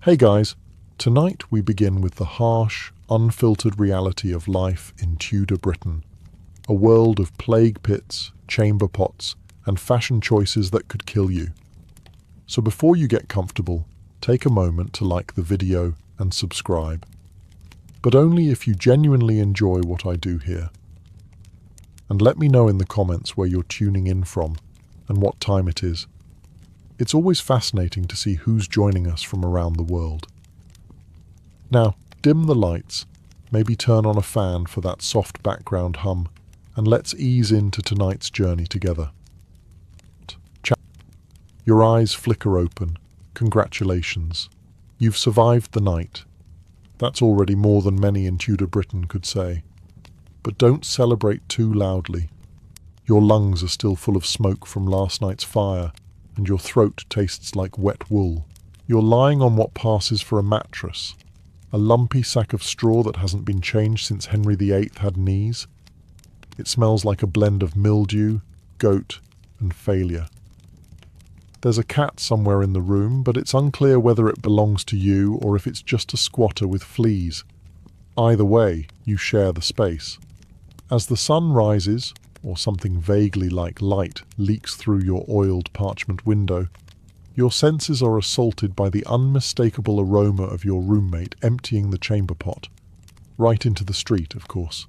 Hey guys, tonight we begin with the harsh, unfiltered reality of life in Tudor Britain, a world of plague pits, chamber pots, and fashion choices that could kill you. So before you get comfortable, take a moment to like the video and subscribe. But only if you genuinely enjoy what I do here. And let me know in the comments where you're tuning in from and what time it is. It's always fascinating to see who's joining us from around the world. Now, dim the lights, maybe turn on a fan for that soft background hum, and let's ease into tonight's journey together. Your eyes flicker open. Congratulations. You've survived the night. That's already more than many in Tudor Britain could say. But don't celebrate too loudly. Your lungs are still full of smoke from last night's fire, and your throat tastes like wet wool. You're lying on what passes for a mattress, a lumpy sack of straw that hasn't been changed since Henry VIII had knees. It smells like a blend of mildew, goat, and failure. There's a cat somewhere in the room, but it's unclear whether it belongs to you or if it's just a squatter with fleas. Either way, you share the space. As the sun rises, or something vaguely like light leaks through your oiled parchment window, your senses are assaulted by the unmistakable aroma of your roommate emptying the chamber pot. Right into the street, of course.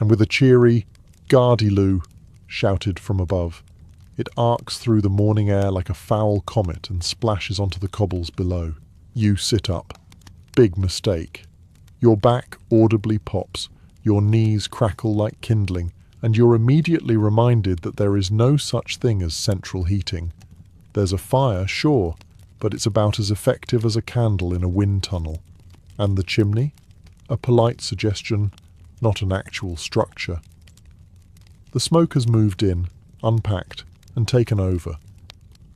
And with a cheery, "Gardyloo," shouted from above, it arcs through the morning air like a foul comet and splashes onto the cobbles below. You sit up. Big mistake. Your back audibly pops, your knees crackle like kindling, and you're immediately reminded that there is no such thing as central heating. There's a fire, sure, but it's about as effective as a candle in a wind tunnel. And the chimney? A polite suggestion, not an actual structure. The smoke has moved in, unpacked, and taken over.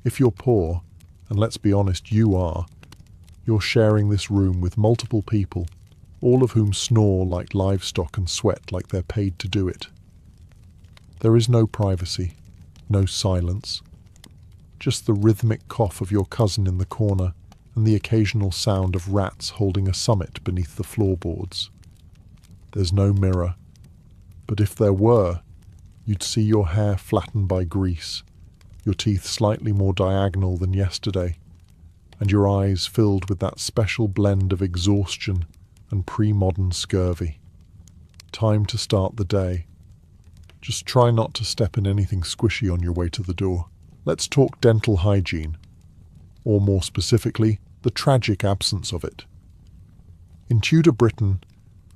If you're poor, and let's be honest, you are, you're sharing this room with multiple people, all of whom snore like livestock and sweat like they're paid to do it. There is no privacy, no silence, just the rhythmic cough of your cousin in the corner and the occasional sound of rats holding a summit beneath the floorboards. There's no mirror, but if there were, you'd see your hair flattened by grease, your teeth slightly more diagonal than yesterday, and your eyes filled with that special blend of exhaustion and pre-modern scurvy. Time to start the day. Just try not to step in anything squishy on your way to the door. Let's talk dental hygiene, or more specifically, the tragic absence of it. In Tudor Britain,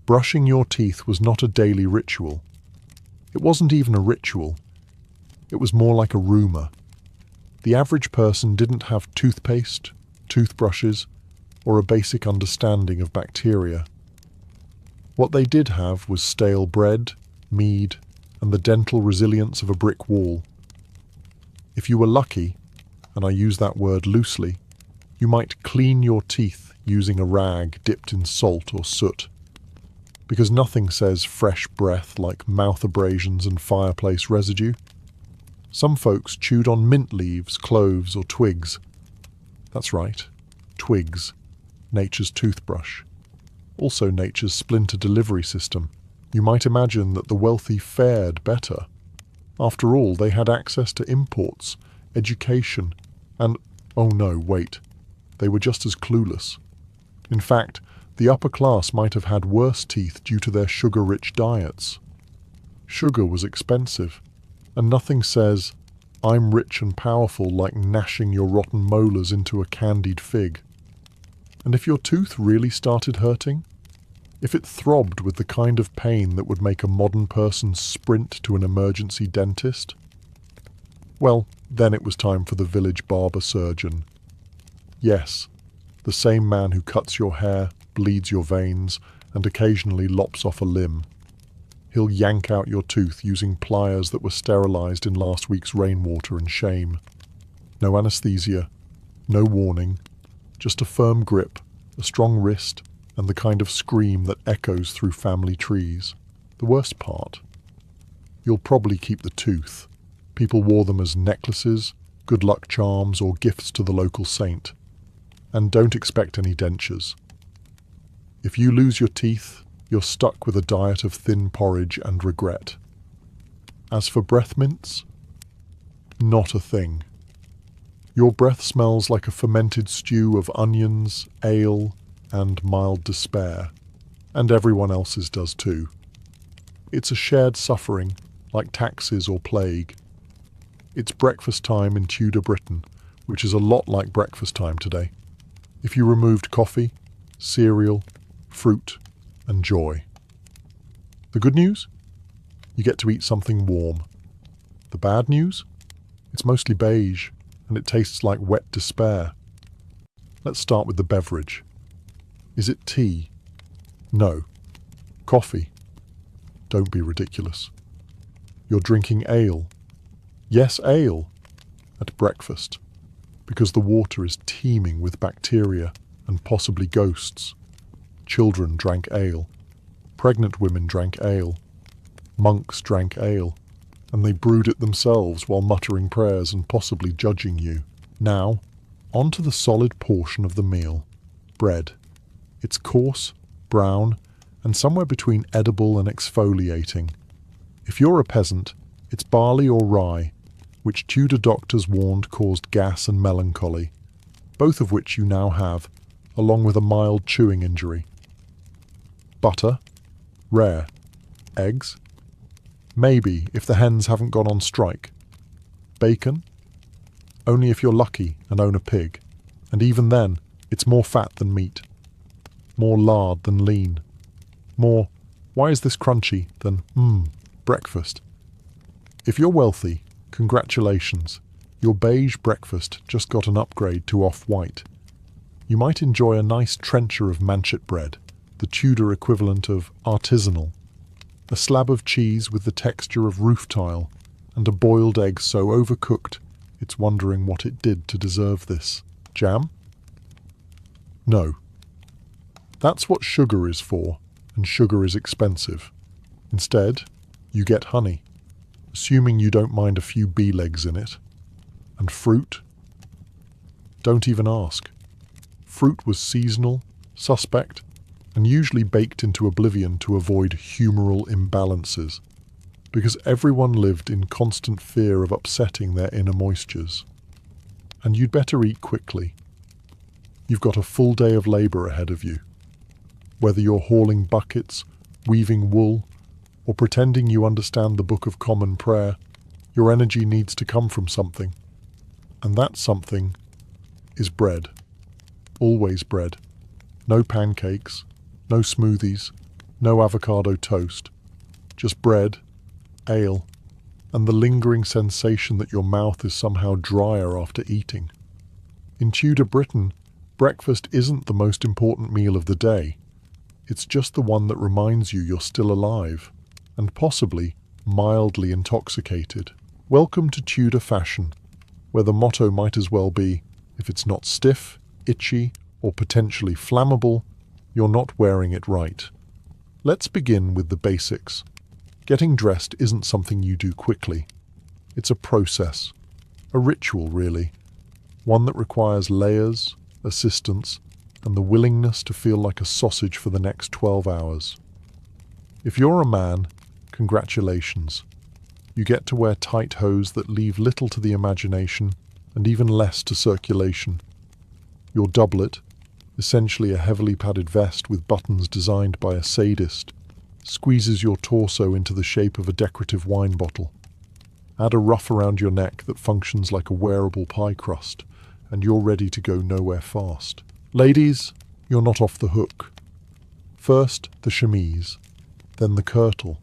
brushing your teeth was not a daily ritual. It wasn't even a ritual. It was more like a rumour. The average person didn't have toothpaste, toothbrushes, or a basic understanding of bacteria. What they did have was stale bread, mead, and the dental resilience of a brick wall. If you were lucky, and I use that word loosely, you might clean your teeth using a rag dipped in salt or soot. Because nothing says fresh breath like mouth abrasions and fireplace residue. Some folks chewed on mint leaves, cloves, or twigs. That's right, twigs, nature's toothbrush. Also nature's splinter delivery system. You might imagine that the wealthy fared better. After all, they had access to imports, education, and, oh no, wait, they were just as clueless. In fact, the upper class might have had worse teeth due to their sugar-rich diets. Sugar was expensive, and nothing says, "I'm rich and powerful," like gnashing your rotten molars into a candied fig. And if your tooth really started hurting, if it throbbed with the kind of pain that would make a modern person sprint to an emergency dentist, well, then it was time for the village barber surgeon. Yes, the same man who cuts your hair, bleeds your veins, and occasionally lops off a limb. He'll yank out your tooth using pliers that were sterilized in last week's rainwater and shame. No anesthesia, no warning, just a firm grip, a strong wrist, and the kind of scream that echoes through family trees. The worst part? You'll probably keep the tooth. People wore them as necklaces, good luck charms, or gifts to the local saint. And don't expect any dentures. If you lose your teeth, you're stuck with a diet of thin porridge and regret. As for breath mints, not a thing. Your breath smells like a fermented stew of onions, ale, and mild despair, and everyone else's does too. It's a shared suffering, like taxes or plague. It's breakfast time in Tudor Britain, which is a lot like breakfast time today, if you removed coffee, cereal, fruit, and joy. The good news? You get to eat something warm. The bad news? It's mostly beige, and it tastes like wet despair. Let's start with the beverage. Is it tea? No. Coffee? Don't be ridiculous. You're drinking ale. Yes, ale. At breakfast. Because the water is teeming with bacteria and possibly ghosts. Children drank ale. Pregnant women drank ale. Monks drank ale. And they brewed it themselves while muttering prayers and possibly judging you. Now, on to the solid portion of the meal. Bread. It's coarse, brown, and somewhere between edible and exfoliating. If you're a peasant, it's barley or rye, which Tudor doctors warned caused gas and melancholy, both of which you now have, along with a mild chewing injury. Butter? Rare. Eggs? Maybe, if the hens haven't gone on strike. Bacon? Only if you're lucky and own a pig, and even then, it's more fat than meat. More lard than lean. More, why is this crunchy, than, breakfast. If you're wealthy, congratulations, your beige breakfast just got an upgrade to off-white. You might enjoy a nice trencher of manchet bread, the Tudor equivalent of artisanal, a slab of cheese with the texture of roof tile, and a boiled egg so overcooked it's wondering what it did to deserve this. Jam? No. That's what sugar is for, and sugar is expensive. Instead, you get honey, assuming you don't mind a few bee legs in it. And fruit? Don't even ask. Fruit was seasonal, suspect, and usually baked into oblivion to avoid humoral imbalances, because everyone lived in constant fear of upsetting their inner moistures. And you'd better eat quickly. You've got a full day of labour ahead of you. Whether you're hauling buckets, weaving wool, or pretending you understand the Book of Common Prayer, your energy needs to come from something. And that something is bread. Always bread. No pancakes, no smoothies, no avocado toast. Just bread, ale, and the lingering sensation that your mouth is somehow drier after eating. In Tudor Britain, breakfast isn't the most important meal of the day. It's just the one that reminds you you're still alive, and possibly mildly intoxicated. Welcome to Tudor fashion, where the motto might as well be, if it's not stiff, itchy, or potentially flammable, you're not wearing it right. Let's begin with the basics. Getting dressed isn't something you do quickly. It's a process, a ritual really, one that requires layers, assistance, and the willingness to feel like a sausage for the next 12 hours. If you're a man, congratulations. You get to wear tight hose that leave little to the imagination and even less to circulation. Your doublet, essentially a heavily padded vest with buttons designed by a sadist, squeezes your torso into the shape of a decorative wine bottle. Add a ruff around your neck that functions like a wearable pie crust, and you're ready to go nowhere fast. Ladies, you're not off the hook. First, the chemise, then the kirtle,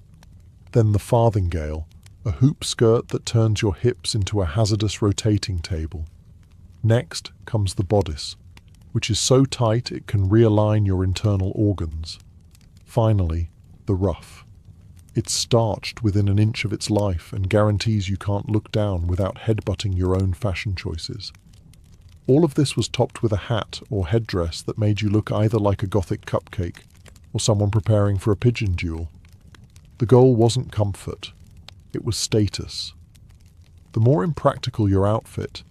then the farthingale, a hoop skirt that turns your hips into a hazardous rotating table. Next comes the bodice, which is so tight it can realign your internal organs. Finally, the ruff. It's starched within an inch of its life and guarantees you can't look down without headbutting your own fashion choices. All of this was topped with a hat or headdress that made you look either like a Gothic cupcake or someone preparing for a pigeon duel. The goal wasn't comfort, it was status. The more impractical your outfit,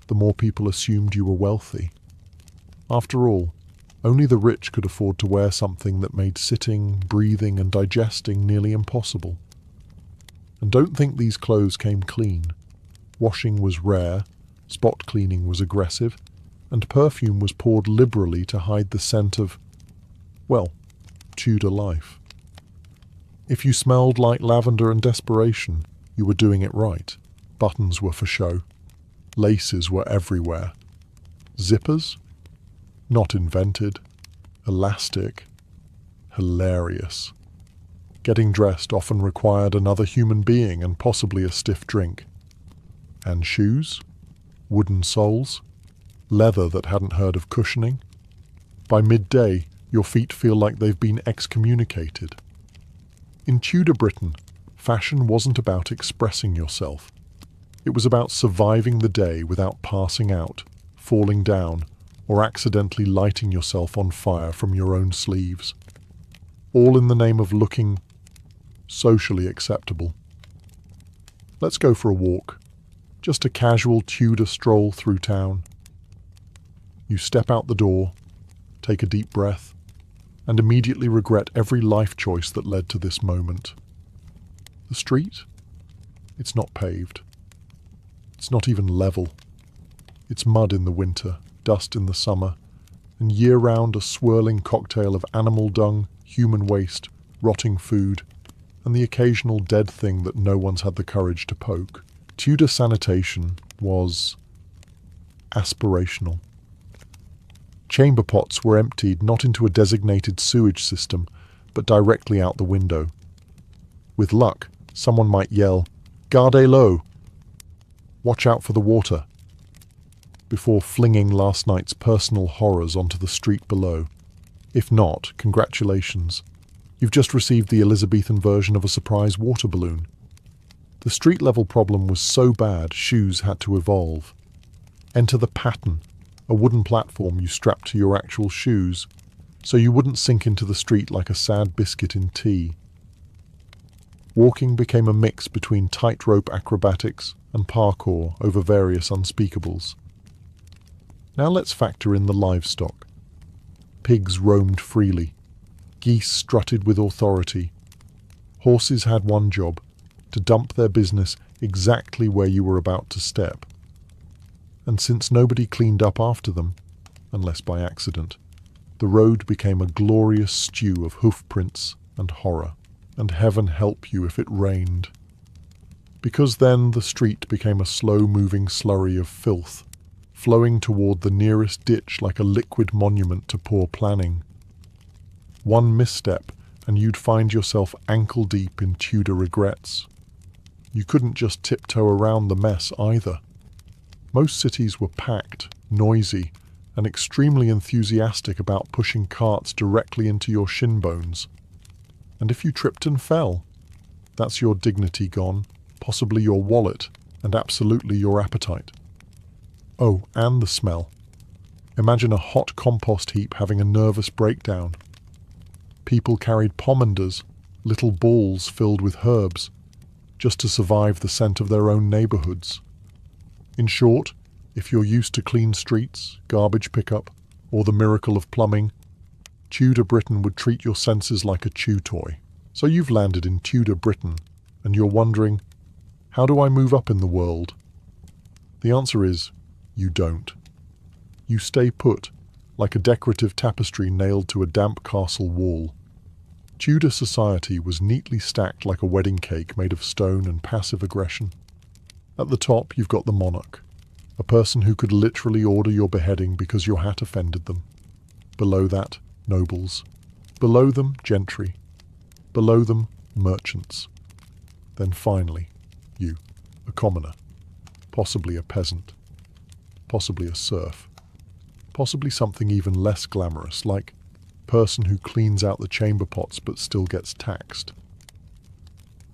the more people assumed you were wealthy. After all, only the rich could afford to wear something that made sitting, breathing, and digesting nearly impossible. And don't think these clothes came clean. Washing was rare, spot cleaning was aggressive, and perfume was poured liberally to hide the scent of, well, Tudor life. If you smelled like lavender and desperation, you were doing it right. Buttons were for show. Laces were everywhere. Zippers? Not invented. Elastic. Hilarious. Getting dressed often required another human being and possibly a stiff drink. And shoes? Wooden soles? Leather that hadn't heard of cushioning? By midday, your feet feel like they've been excommunicated. In Tudor Britain, fashion wasn't about expressing yourself. It was about surviving the day without passing out, falling down, or accidentally lighting yourself on fire from your own sleeves. All in the name of looking socially acceptable. Let's go for a walk. Just a casual Tudor stroll through town. You step out the door, take a deep breath, and immediately regret every life choice that led to this moment. The street? It's not paved. It's not even level. It's mud in the winter, dust in the summer, and year-round a swirling cocktail of animal dung, human waste, rotting food, and the occasional dead thing that no one's had the courage to poke. Tudor sanitation was aspirational. Chamber pots were emptied not into a designated sewage system, but directly out the window. With luck, someone might yell, "Gardez l'eau!" Watch out for the water, before flinging last night's personal horrors onto the street below. If not, congratulations. You've just received the Elizabethan version of a surprise water balloon. The street-level problem was so bad, shoes had to evolve. Enter the pattern, a wooden platform you strapped to your actual shoes, so you wouldn't sink into the street like a sad biscuit in tea. Walking became a mix between tightrope acrobatics and parkour over various unspeakables. Now let's factor in the livestock. Pigs roamed freely. Geese strutted with authority. Horses had one job, to dump their business exactly where you were about to step. And since nobody cleaned up after them, unless by accident, the road became a glorious stew of hoofprints and horror, and heaven help you if it rained. Because then the street became a slow-moving slurry of filth, flowing toward the nearest ditch like a liquid monument to poor planning. One misstep, and you'd find yourself ankle-deep in Tudor regrets. You couldn't just tiptoe around the mess either. Most cities were packed, noisy, and extremely enthusiastic about pushing carts directly into your shin bones. And if you tripped and fell, that's your dignity gone, possibly your wallet, and absolutely your appetite. Oh, and the smell. Imagine a hot compost heap having a nervous breakdown. People carried pomanders, little balls filled with herbs, just to survive the scent of their own neighborhoods. In short, if you're used to clean streets, garbage pickup, or the miracle of plumbing, Tudor Britain would treat your senses like a chew toy. So you've landed in Tudor Britain, and you're wondering, how do I move up in the world? The answer is, you don't. You stay put, like a decorative tapestry nailed to a damp castle wall. Tudor society was neatly stacked like a wedding cake made of stone and passive aggression. At the top, you've got the monarch, a person who could literally order your beheading because your hat offended them. Below that, nobles. Below them, gentry. Below them, merchants. Then finally, you, a commoner, possibly a peasant, possibly a serf, possibly something even less glamorous, like person who cleans out the chamber pots but still gets taxed.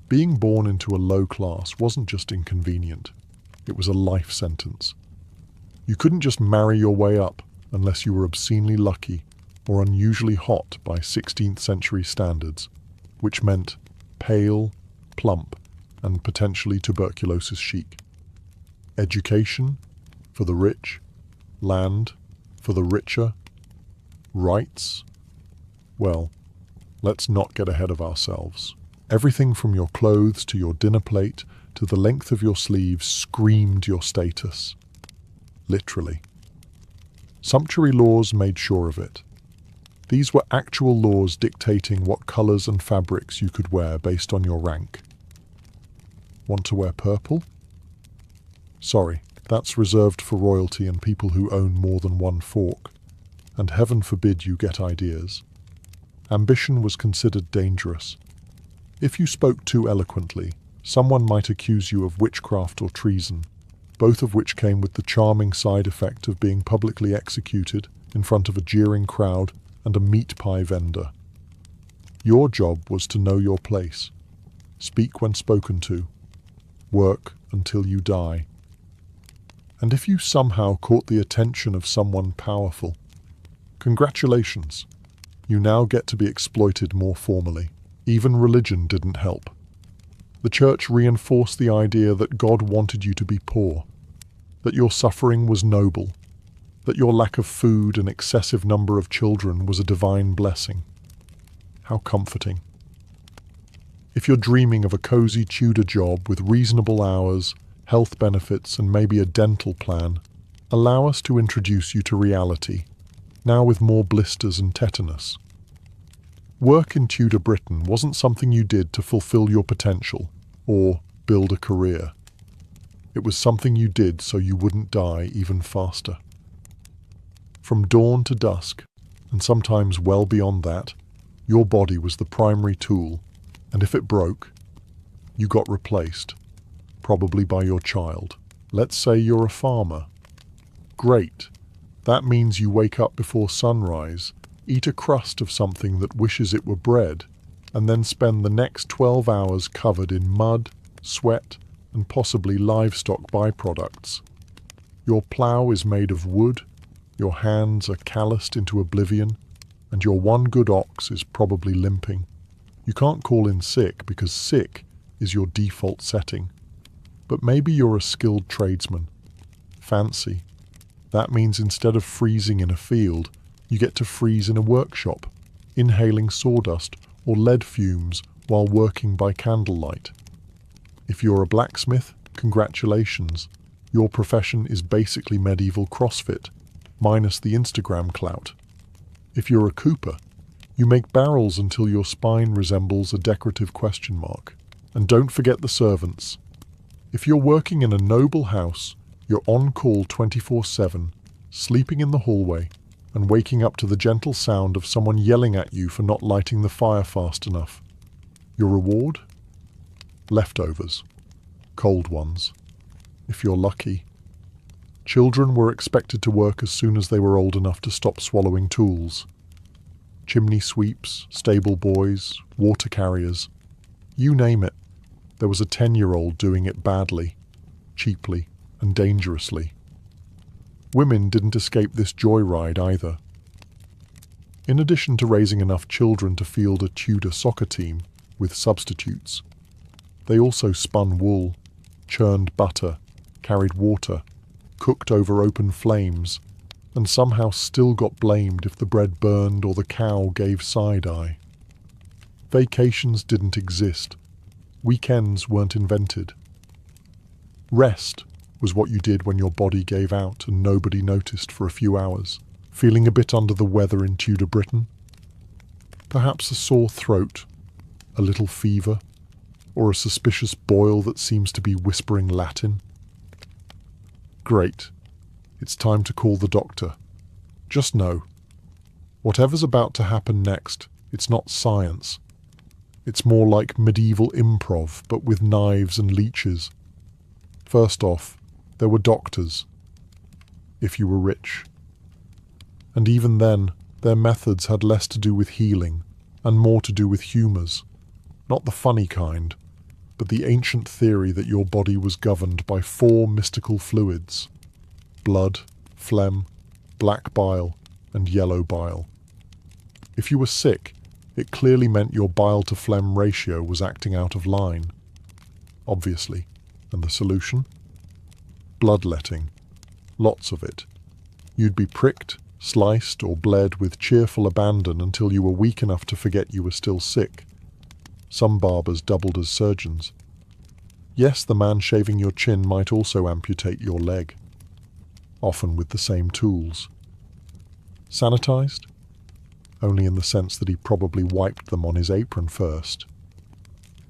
Being born into a low class wasn't just inconvenient, it was a life sentence. You couldn't just marry your way up unless you were obscenely lucky or unusually hot by 16th century standards, which meant pale, plump, and potentially tuberculosis chic. Education for the rich, land for the richer, Rights? Well, let's not get ahead of ourselves. Everything from your clothes to your dinner plate to the length of your sleeves screamed your status. Literally. Sumptuary laws made sure of it. These were actual laws dictating what colours and fabrics you could wear based on your rank. Want to wear purple? Sorry, that's reserved for royalty and people who own more than one fork, and heaven forbid you get ideas. Ambition was considered dangerous. If you spoke too eloquently, someone might accuse you of witchcraft or treason, both of which came with the charming side effect of being publicly executed in front of a jeering crowd and a meat pie vendor. Your job was to know your place, speak when spoken to, work until you die. And if you somehow caught the attention of someone powerful, congratulations, you now get to be exploited more formally. Even religion didn't help. The church reinforced the idea that God wanted you to be poor, that your suffering was noble, that your lack of food and excessive number of children was a divine blessing. How comforting. If you're dreaming of a cozy Tudor job with reasonable hours, health benefits, and maybe a dental plan, allow us to introduce you to reality, now with more blisters and tetanus. Work in Tudor Britain wasn't something you did to fulfill your potential or build a career. It was something you did so you wouldn't die even faster. From dawn to dusk, and sometimes well beyond that, your body was the primary tool, and if it broke, you got replaced, probably by your child. Let's say you're a farmer. Great. That means you wake up before sunrise, eat a crust of something that wishes it were bread, and then spend the next 12 hours covered in mud, sweat, and possibly livestock byproducts. Your plough is made of wood, your hands are calloused into oblivion, and your one good ox is probably limping. You can't call in sick because sick is your default setting. But maybe you're a skilled tradesman. Fancy. That means instead of freezing in a field, you get to freeze in a workshop, inhaling sawdust or lead fumes while working by candlelight. If you're a blacksmith, congratulations. Your profession is basically medieval CrossFit, minus the Instagram clout. If you're a cooper, you make barrels until your spine resembles a decorative question mark. And don't forget the servants. If you're working in a noble house, you're on call 24/7, sleeping in the hallway, and waking up to the gentle sound of someone yelling at you for not lighting the fire fast enough. Your reward? Leftovers. Cold ones. If you're lucky. Children were expected to work as soon as they were old enough to stop swallowing tools. Chimney sweeps, stable boys, water carriers. You name it. There was a 10-year-old doing it badly, cheaply, and dangerously. Women didn't escape this joyride either. In addition to raising enough children to field a Tudor soccer team with substitutes, they also spun wool, churned butter, carried water, cooked over open flames, and somehow still got blamed if the bread burned or the cow gave side-eye. Vacations didn't exist. Weekends weren't invented. Rest was what you did when your body gave out and nobody noticed for a few hours. Feeling a bit under the weather in Tudor Britain? Perhaps a sore throat, a little fever, or a suspicious boil that seems to be whispering Latin? Great. It's time to call the doctor. Just know, whatever's about to happen next, it's not science. It's more like medieval improv, but with knives and leeches. First off, there were doctors, if you were rich. And even then, their methods had less to do with healing and more to do with humours. Not the funny kind, but the ancient theory that your body was governed by 4 mystical fluids: blood, phlegm, black bile, and yellow bile. If you were sick, it clearly meant your bile-to-phlegm ratio was acting out of line. Obviously. And the solution? Bloodletting. Lots of it. You'd be pricked, sliced or bled with cheerful abandon until you were weak enough to forget you were still sick. Some barbers doubled as surgeons. Yes, the man shaving your chin might also amputate your leg, often with the same tools. Sanitized? Only in the sense that he probably wiped them on his apron first.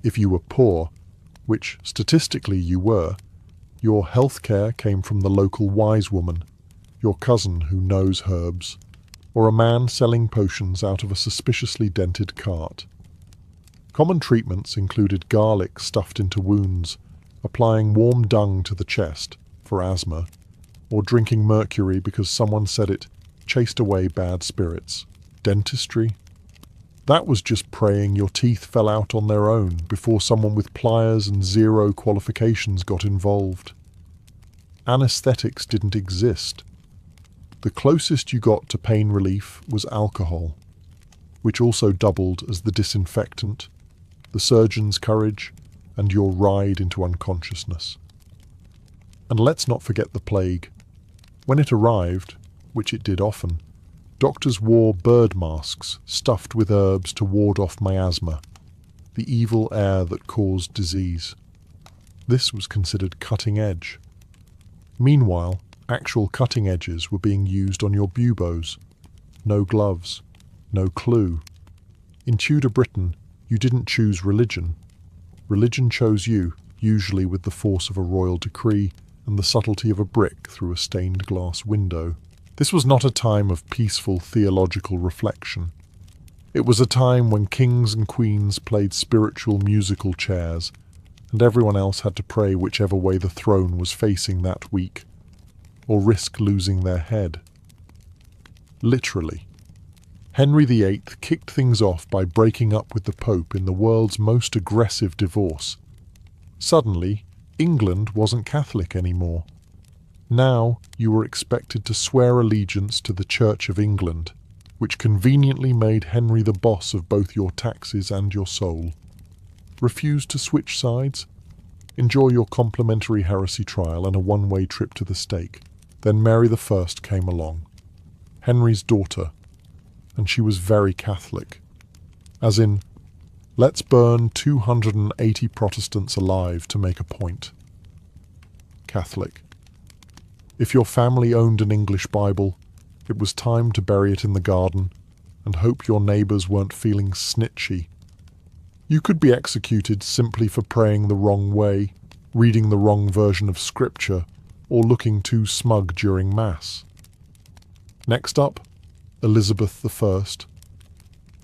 If you were poor, which statistically you were, your health care came from the local wise woman, your cousin who knows herbs, or a man selling potions out of a suspiciously dented cart. Common treatments included garlic stuffed into wounds, applying warm dung to the chest for asthma, or drinking mercury because someone said it chased away bad spirits. Dentistry? That was just praying your teeth fell out on their own before someone with pliers and zero qualifications got involved. Anesthetics didn't exist. The closest you got to pain relief was alcohol, which also doubled as the disinfectant, the surgeon's courage, and your ride into unconsciousness. And let's not forget the plague. When it arrived, which it did often, doctors wore bird masks stuffed with herbs to ward off miasma, the evil air that caused disease. This was considered cutting edge. Meanwhile, actual cutting edges were being used on your buboes. No gloves, no clue. In Tudor Britain, you didn't choose religion. Religion chose you, usually with the force of a royal decree and the subtlety of a brick through a stained glass window. This was not a time of peaceful theological reflection. It was a time when kings and queens played spiritual musical chairs, and everyone else had to pray whichever way the throne was facing that week, or risk losing their head. Literally. Henry VIII kicked things off by breaking up with the Pope in the world's most aggressive divorce. Suddenly, England wasn't Catholic anymore. Now you were expected to swear allegiance to the Church of England, which conveniently made Henry the boss of both your taxes and your soul. Refuse to switch sides? Enjoy your complimentary heresy trial and a one-way trip to the stake. Then Mary I came along, Henry's daughter, and she was very Catholic. As in, let's burn 280 Protestants alive to make a point. Catholic. If your family owned an English Bible, it was time to bury it in the garden and hope your neighbours weren't feeling snitchy. You could be executed simply for praying the wrong way, reading the wrong version of Scripture, or looking too smug during Mass. Next up, Elizabeth I.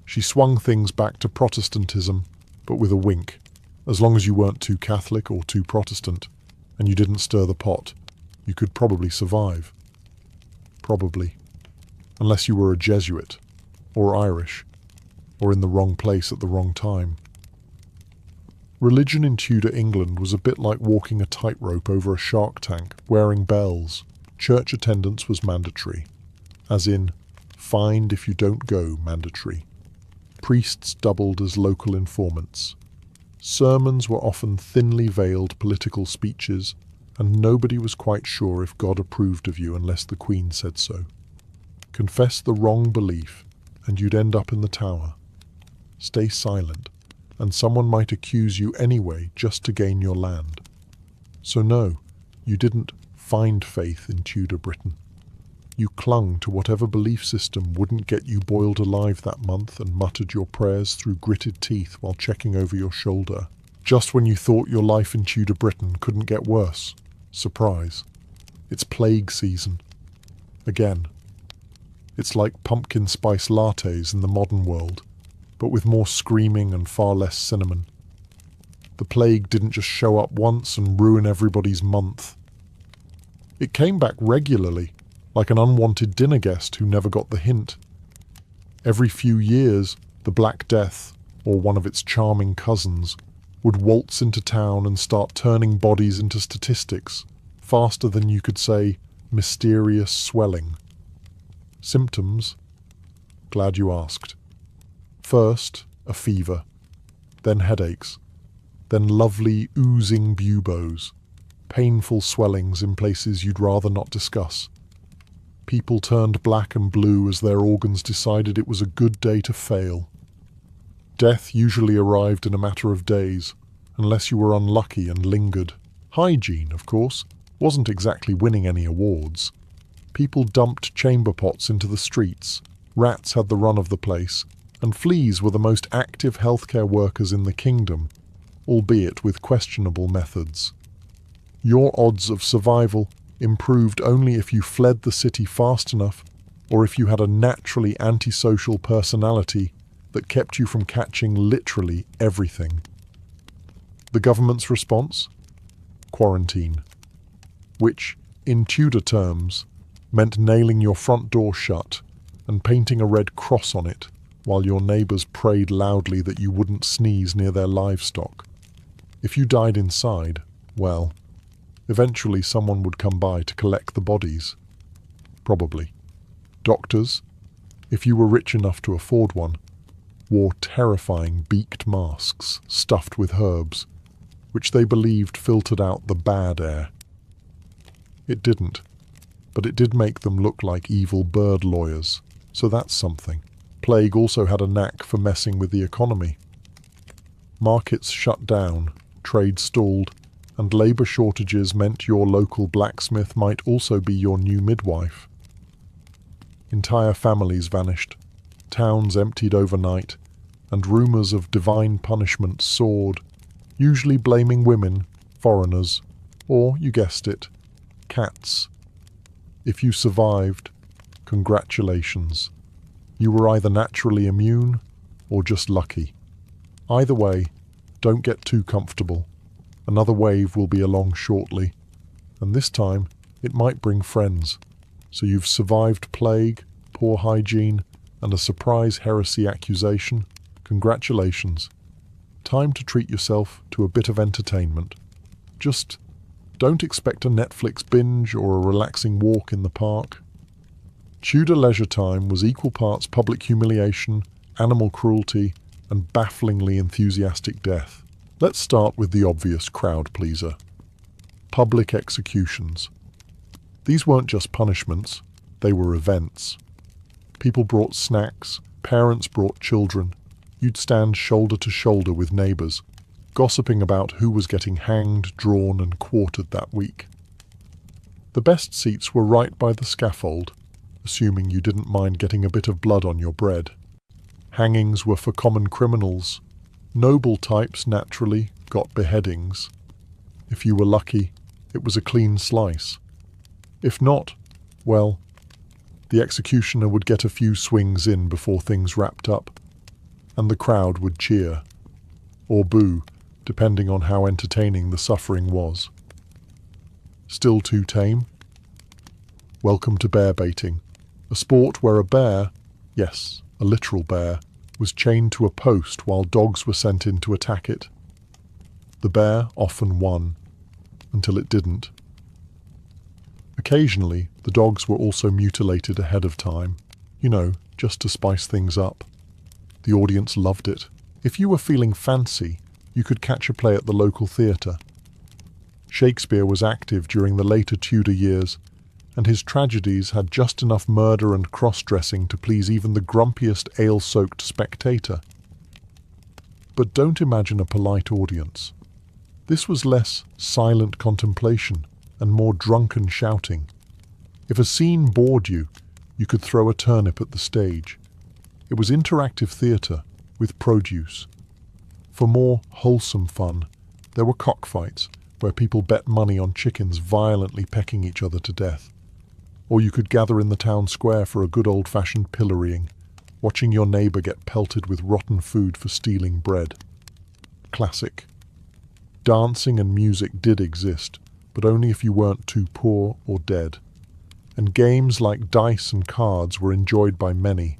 She swung things back to Protestantism, but with a wink, as long as you weren't too Catholic or too Protestant, and you didn't stir the pot, you could probably survive. Probably. Unless you were a Jesuit, or Irish, or in the wrong place at the wrong time. Religion in Tudor England was a bit like walking a tightrope over a shark tank, wearing bells. Church attendance was mandatory, as in, fined if you don't go mandatory. Priests doubled as local informants. Sermons were often thinly veiled political speeches, and nobody was quite sure if God approved of you unless the Queen said so. Confess the wrong belief, and you'd end up in the Tower. Stay silent, and someone might accuse you anyway just to gain your land. So no, you didn't find faith in Tudor Britain. You clung to whatever belief system wouldn't get you boiled alive that month and muttered your prayers through gritted teeth while checking over your shoulder. Just when you thought your life in Tudor Britain couldn't get worse. Surprise. It's plague season. Again. It's like pumpkin spice lattes in the modern world, but with more screaming and far less cinnamon. The plague didn't just show up once and ruin everybody's month. It came back regularly, like an unwanted dinner guest who never got the hint. Every few years, the Black Death, or one of its charming cousins, would waltz into town and start turning bodies into statistics, faster than you could say, mysterious swelling. Symptoms? Glad you asked. First, a fever, then headaches, then lovely oozing buboes, painful swellings in places you'd rather not discuss. People turned black and blue as their organs decided it was a good day to fail. Death usually arrived in a matter of days, unless you were unlucky and lingered. Hygiene, of course, wasn't exactly winning any awards. People dumped chamber pots into the streets, rats had the run of the place, and fleas were the most active healthcare workers in the kingdom, albeit with questionable methods. Your odds of survival improved only if you fled the city fast enough or if you had a naturally antisocial personality that kept you from catching literally everything. The government's response? Quarantine, which, in Tudor terms, meant nailing your front door shut and painting a red cross on it while your neighbours prayed loudly that you wouldn't sneeze near their livestock. If you died inside, well, eventually someone would come by to collect the bodies. Probably. Doctors, if you were rich enough to afford one, wore terrifying beaked masks stuffed with herbs, which they believed filtered out the bad air. It didn't, but it did make them look like evil bird lawyers, so that's something. Plague also had a knack for messing with the economy. Markets shut down, trade stalled, and labour shortages meant your local blacksmith might also be your new midwife. Entire families vanished, towns emptied overnight, and rumours of divine punishment soared, usually blaming women, foreigners, or, you guessed it, cats. If you survived, congratulations. You were either naturally immune or just lucky. Either way, don't get too comfortable. Another wave will be along shortly, and this time it might bring friends. So you've survived plague, poor hygiene, and a surprise heresy accusation. Congratulations. Time to treat yourself to a bit of entertainment. Just don't expect a Netflix binge or a relaxing walk in the park. Tudor leisure time was equal parts public humiliation, animal cruelty, and bafflingly enthusiastic death. Let's start with the obvious crowd pleaser. Public executions. These weren't just punishments, they were events. People brought snacks, parents brought children. You'd stand shoulder to shoulder with neighbours, gossiping about who was getting hanged, drawn, and quartered that week. The best seats were right by the scaffold, assuming you didn't mind getting a bit of blood on your bread. Hangings were for common criminals. Noble types, naturally, got beheadings. If you were lucky, it was a clean slice. If not, well, the executioner would get a few swings in before things wrapped up, and the crowd would cheer, or boo, depending on how entertaining the suffering was. Still too tame? Welcome to bear baiting, a sport where a bear, yes, a literal bear, was chained to a post while dogs were sent in to attack it. The bear often won, until it didn't. Occasionally, the dogs were also mutilated ahead of time, just to spice things up. The audience loved it. If you were feeling fancy, you could catch a play at the local theatre. Shakespeare was active during the later Tudor years, and his tragedies had just enough murder and cross-dressing to please even the grumpiest ale-soaked spectator. But don't imagine a polite audience. This was less silent contemplation and more drunken shouting. If a scene bored you, you could throw a turnip at the stage. It was interactive theatre with produce. For more wholesome fun, there were cockfights where people bet money on chickens violently pecking each other to death. Or you could gather in the town square for a good old-fashioned pillorying, watching your neighbour get pelted with rotten food for stealing bread. Classic. Dancing and music did exist, but only if you weren't too poor or dead. And games like dice and cards were enjoyed by many,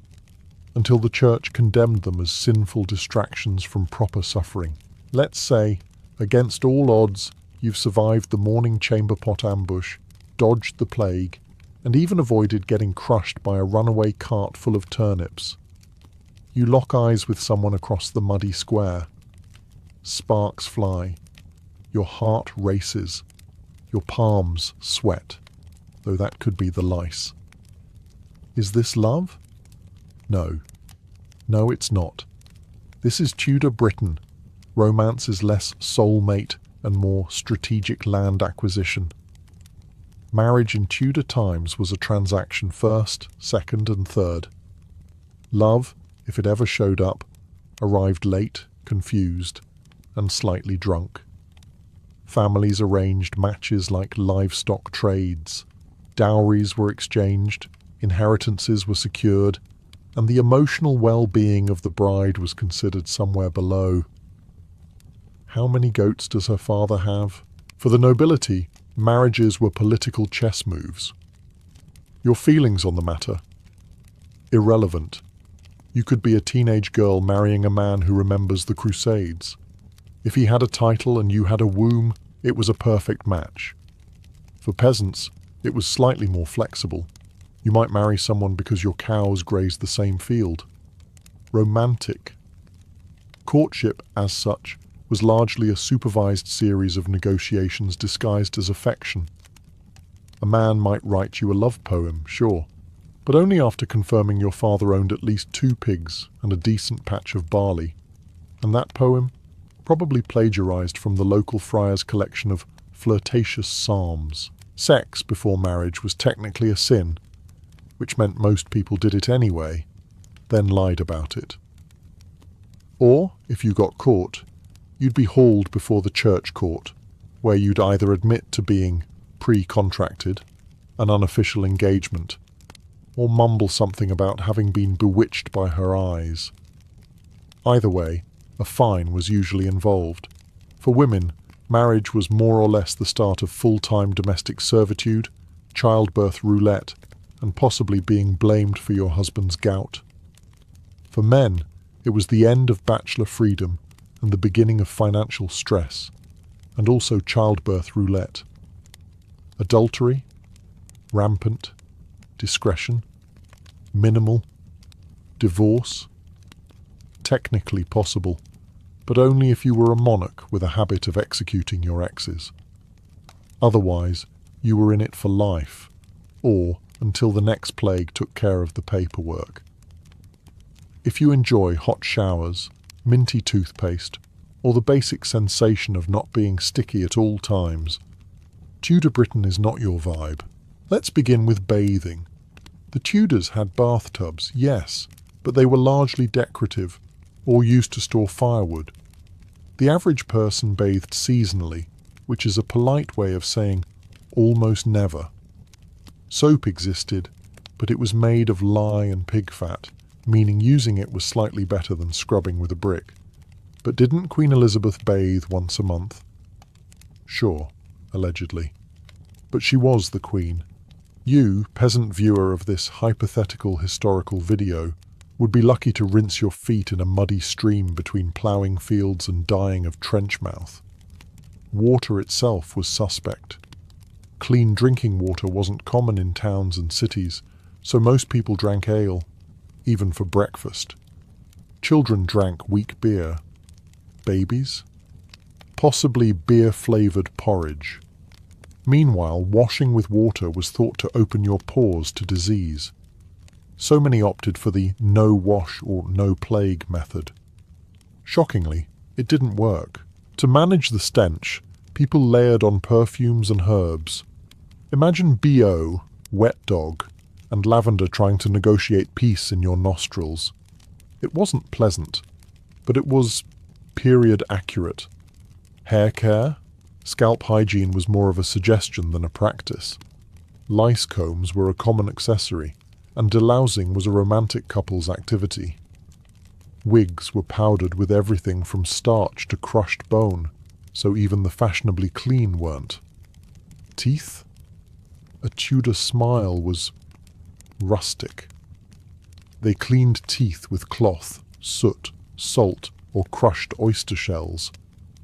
until the church condemned them as sinful distractions from proper suffering. Let's say, against all odds, you've survived the morning chamber pot ambush, dodged the plague, and even avoided getting crushed by a runaway cart full of turnips. You lock eyes with someone across the muddy square. Sparks fly. Your heart races. Your palms sweat, though that could be the lice. Is this love? No. No, it's not. This is Tudor Britain. Romance is less soulmate and more strategic land acquisition. Marriage in Tudor times was a transaction first, second, and third. Love, if it ever showed up, arrived late, confused, and slightly drunk. Families arranged matches like livestock trades. Dowries were exchanged, inheritances were secured, and the emotional well-being of the bride was considered somewhere below. How many goats does her father have? For the nobility, marriages were political chess moves. Your feelings on the matter? Irrelevant. You could be a teenage girl marrying a man who remembers the Crusades. If he had a title and you had a womb, it was a perfect match. For peasants, it was slightly more flexible. You might marry someone because your cows grazed the same field. Romantic. Courtship, as such, was largely a supervised series of negotiations disguised as affection. A man might write you a love poem, sure, but only after confirming your father owned at least 2 pigs and a decent patch of barley. And that poem? Probably plagiarized from the local friar's collection of flirtatious psalms. Sex before marriage was technically a sin, which meant most people did it anyway, then lied about it. Or, if you got caught, you'd be hauled before the church court, where you'd either admit to being pre-contracted, an unofficial engagement, or mumble something about having been bewitched by her eyes. Either way, a fine was usually involved. For women, marriage was more or less the start of full-time domestic servitude, childbirth roulette, and possibly being blamed for your husband's gout. For men, it was the end of bachelor freedom and the beginning of financial stress, and also childbirth roulette. Adultery, rampant, discretion, minimal, divorce, technically possible, but only if you were a monarch with a habit of executing your exes. Otherwise, you were in it for life, or until the next plague took care of the paperwork. If you enjoy hot showers, minty toothpaste, or the basic sensation of not being sticky at all times, Tudor Britain is not your vibe. Let's begin with bathing. The Tudors had bathtubs, yes, but they were largely decorative, or used to store firewood. The average person bathed seasonally, which is a polite way of saying almost never. Soap existed, but it was made of lye and pig fat, meaning using it was slightly better than scrubbing with a brick. But didn't Queen Elizabeth bathe once a month? Sure, allegedly. But she was the Queen. You, peasant viewer of this hypothetical historical video, would be lucky to rinse your feet in a muddy stream between ploughing fields and dying of trench mouth. Water itself was suspect. Clean drinking water wasn't common in towns and cities, so most people drank ale, even for breakfast. Children drank weak beer. Babies? Possibly beer-flavoured porridge. Meanwhile, washing with water was thought to open your pores to disease. So many opted for the no wash or no plague method. Shockingly, it didn't work. To manage the stench, people layered on perfumes and herbs. Imagine BO, wet dog, and lavender trying to negotiate peace in your nostrils. It wasn't pleasant, but it was period accurate. Hair care? Scalp hygiene was more of a suggestion than a practice. Lice combs were a common accessory, and delousing was a romantic couple's activity. Wigs were powdered with everything from starch to crushed bone, so even the fashionably clean weren't. Teeth? A Tudor smile was rustic. They cleaned teeth with cloth, soot, salt, or crushed oyster shells,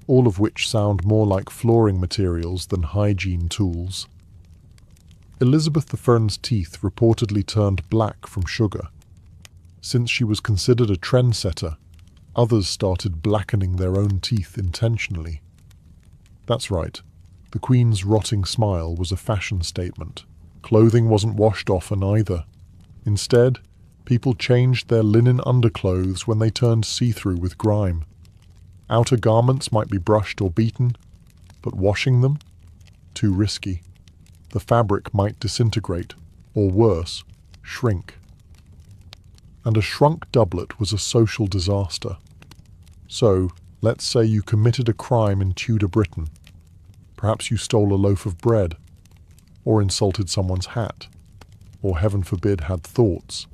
all of which sound more like flooring materials than hygiene tools. Elizabeth I's teeth reportedly turned black from sugar. Since she was considered a trendsetter, others started blackening their own teeth intentionally. That's right, the Queen's rotting smile was a fashion statement. Clothing wasn't washed often either. Instead, people changed their linen underclothes when they turned see-through with grime. Outer garments might be brushed or beaten, but washing them? Too risky. The fabric might disintegrate, or worse, shrink. And a shrunk doublet was a social disaster. So, let's say you committed a crime in Tudor Britain. Perhaps you stole a loaf of bread, or insulted someone's hat, or heaven forbid had thoughts.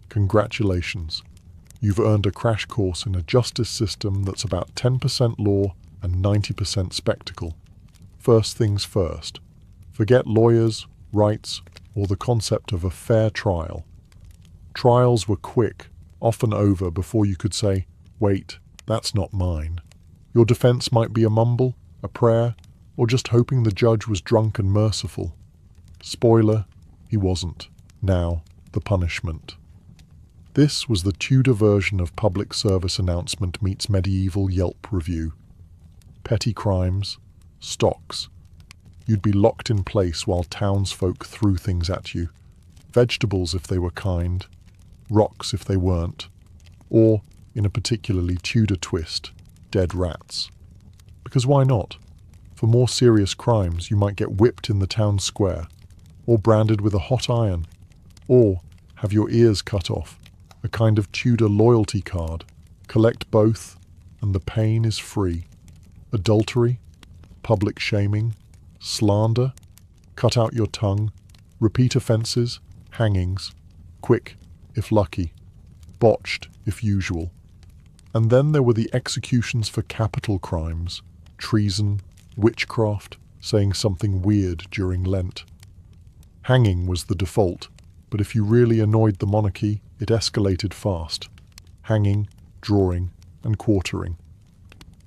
Congratulations. You've earned a crash course in a justice system that's about 10% law and 90% spectacle. First things first. Forget lawyers, rights, or the concept of a fair trial. Trials were quick, often over before you could say, "Wait, that's not mine." Your defense might be a mumble, a prayer, or just hoping the judge was drunk and merciful. Spoiler, he wasn't. Now, the punishment. This was the Tudor version of public service announcement meets medieval Yelp review. Petty crimes, stocks. You'd be locked in place while townsfolk threw things at you. Vegetables if they were kind, rocks if they weren't, or, in a particularly Tudor twist, dead rats. Because why not? For more serious crimes, you might get whipped in the town square, or branded with a hot iron, or have your ears cut off, a kind of Tudor loyalty card. Collect both, and the pain is free. Adultery, public shaming, slander, cut out your tongue, repeat offences, hangings, quick if lucky, botched if usual. And then there were the executions for capital crimes, treason, witchcraft, saying something weird during Lent. Hanging was the default, but if you really annoyed the monarchy, it escalated fast. Hanging, drawing, and quartering.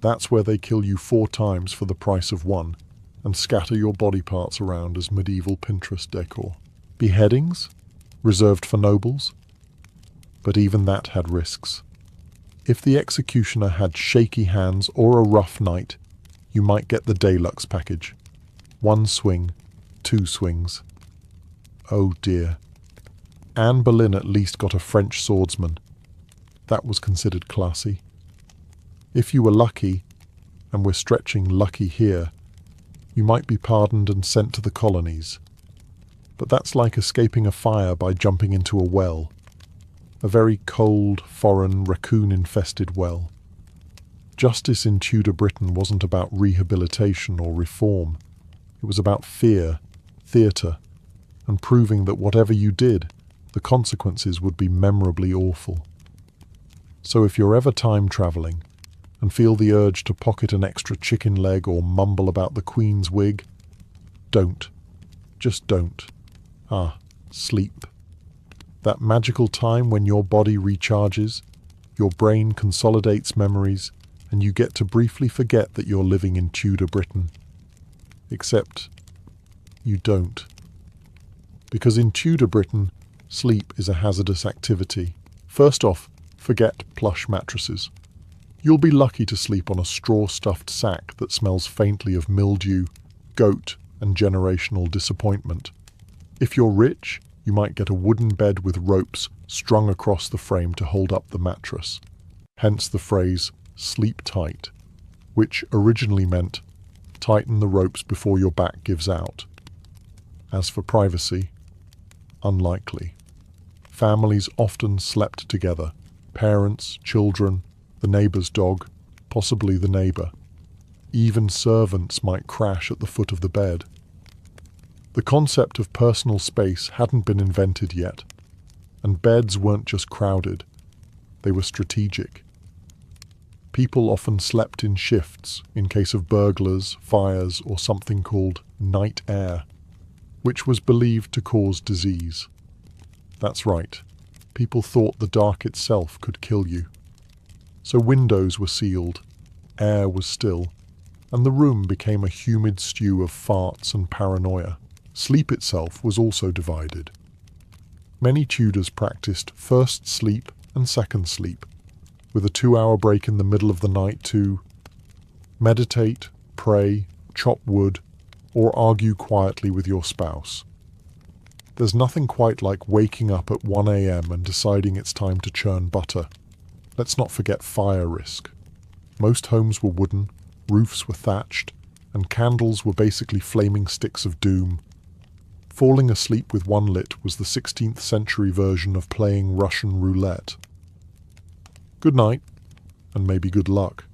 That's where they kill you 4 times for the price of 1, and scatter your body parts around as medieval Pinterest decor. Beheadings? Reserved for nobles? But even that had risks. If the executioner had shaky hands or a rough night, you might get the deluxe package. 1 swing, 2 swings. Oh dear. Anne Boleyn at least got a French swordsman. That was considered classy. If you were lucky, and we're stretching lucky here, you might be pardoned and sent to the colonies. But that's like escaping a fire by jumping into a well. A very cold, foreign, raccoon-infested well. Justice in Tudor Britain wasn't about rehabilitation or reform. It was about fear, theatre, and proving that whatever you did, the consequences would be memorably awful. So if you're ever time-travelling and feel the urge to pocket an extra chicken leg or mumble about the Queen's wig, don't. Just don't. Sleep. That magical time when your body recharges, your brain consolidates memories, and you get to briefly forget that you're living in Tudor Britain. Except you don't. Because in Tudor Britain, sleep is a hazardous activity. First off, forget plush mattresses. You'll be lucky to sleep on a straw-stuffed sack that smells faintly of mildew, goat, and generational disappointment. If you're rich, you might get a wooden bed with ropes strung across the frame to hold up the mattress. Hence the phrase, sleep tight, which originally meant tighten the ropes before your back gives out. As for privacy, unlikely. Families often slept together. Parents, children, the neighbour's dog, possibly the neighbour. Even servants might crash at the foot of the bed. The concept of personal space hadn't been invented yet, and beds weren't just crowded, they were strategic. People often slept in shifts in case of burglars, fires, or something called night air, which was believed to cause disease. That's right, people thought the dark itself could kill you. So windows were sealed, air was still, and the room became a humid stew of farts and paranoia. Sleep itself was also divided. Many Tudors practiced first sleep and second sleep, with a 2-hour break in the middle of the night to meditate, pray, chop wood, or argue quietly with your spouse. There's nothing quite like waking up at 1 a.m. and deciding it's time to churn butter. Let's not forget fire risk. Most homes were wooden, roofs were thatched, and candles were basically flaming sticks of doom. Falling asleep with one lit was the 16th century version of playing Russian roulette. Good night, and maybe good luck.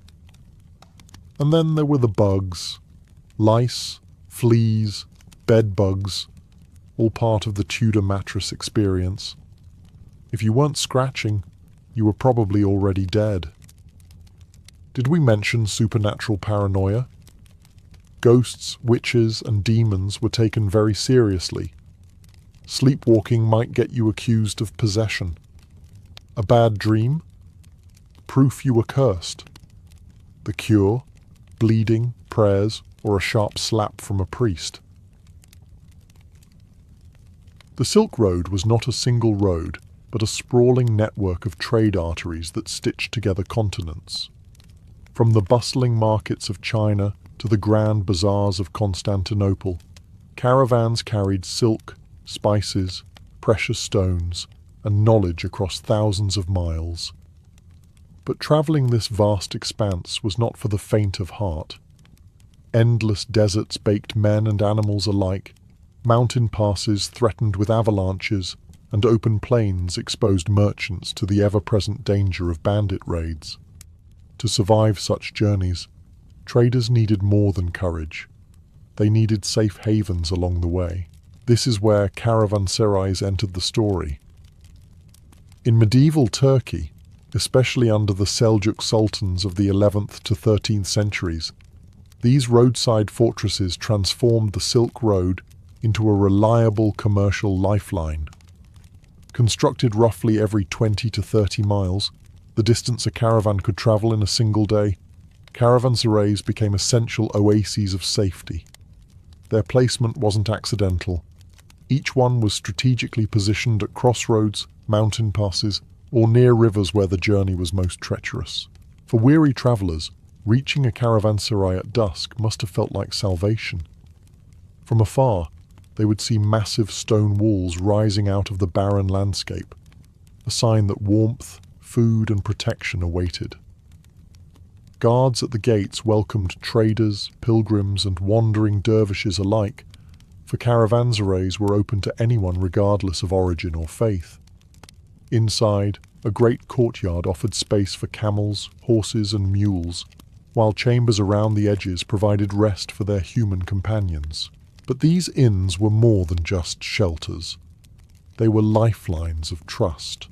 And then there were the bugs. Lice, fleas, bed bugs, all part of the Tudor mattress experience. If you weren't scratching, you were probably already dead. Did we mention supernatural paranoia? Ghosts, witches, and demons were taken very seriously. Sleepwalking might get you accused of possession. A bad dream? Proof you were cursed. The cure? Bleeding, prayers, or a sharp slap from a priest. The Silk Road was not a single road, but a sprawling network of trade arteries that stitched together continents. From the bustling markets of China to the grand bazaars of Constantinople, caravans carried silk, spices, precious stones, and knowledge across thousands of miles. But travelling this vast expanse was not for the faint of heart. Endless deserts baked men and animals alike, mountain passes threatened with avalanches, and open plains exposed merchants to the ever-present danger of bandit raids. To survive such journeys, traders needed more than courage. They needed safe havens along the way. This is where caravanserais entered the story. In medieval Turkey, especially under the Seljuk sultans of the 11th to 13th centuries, these roadside fortresses transformed the Silk Road into a reliable commercial lifeline. Constructed roughly every 20 to 30 miles, the distance a caravan could travel in a single day, caravanserais became essential oases of safety. Their placement wasn't accidental. Each one was strategically positioned at crossroads, mountain passes, or near rivers where the journey was most treacherous. For weary travellers, reaching a caravanserai at dusk must have felt like salvation. From afar, they would see massive stone walls rising out of the barren landscape, a sign that warmth, food, and protection awaited. Guards at the gates welcomed traders, pilgrims, and wandering dervishes alike, for caravanserais were open to anyone regardless of origin or faith. Inside, a great courtyard offered space for camels, horses, and mules, while chambers around the edges provided rest for their human companions. But these inns were more than just shelters. They were lifelines of trust.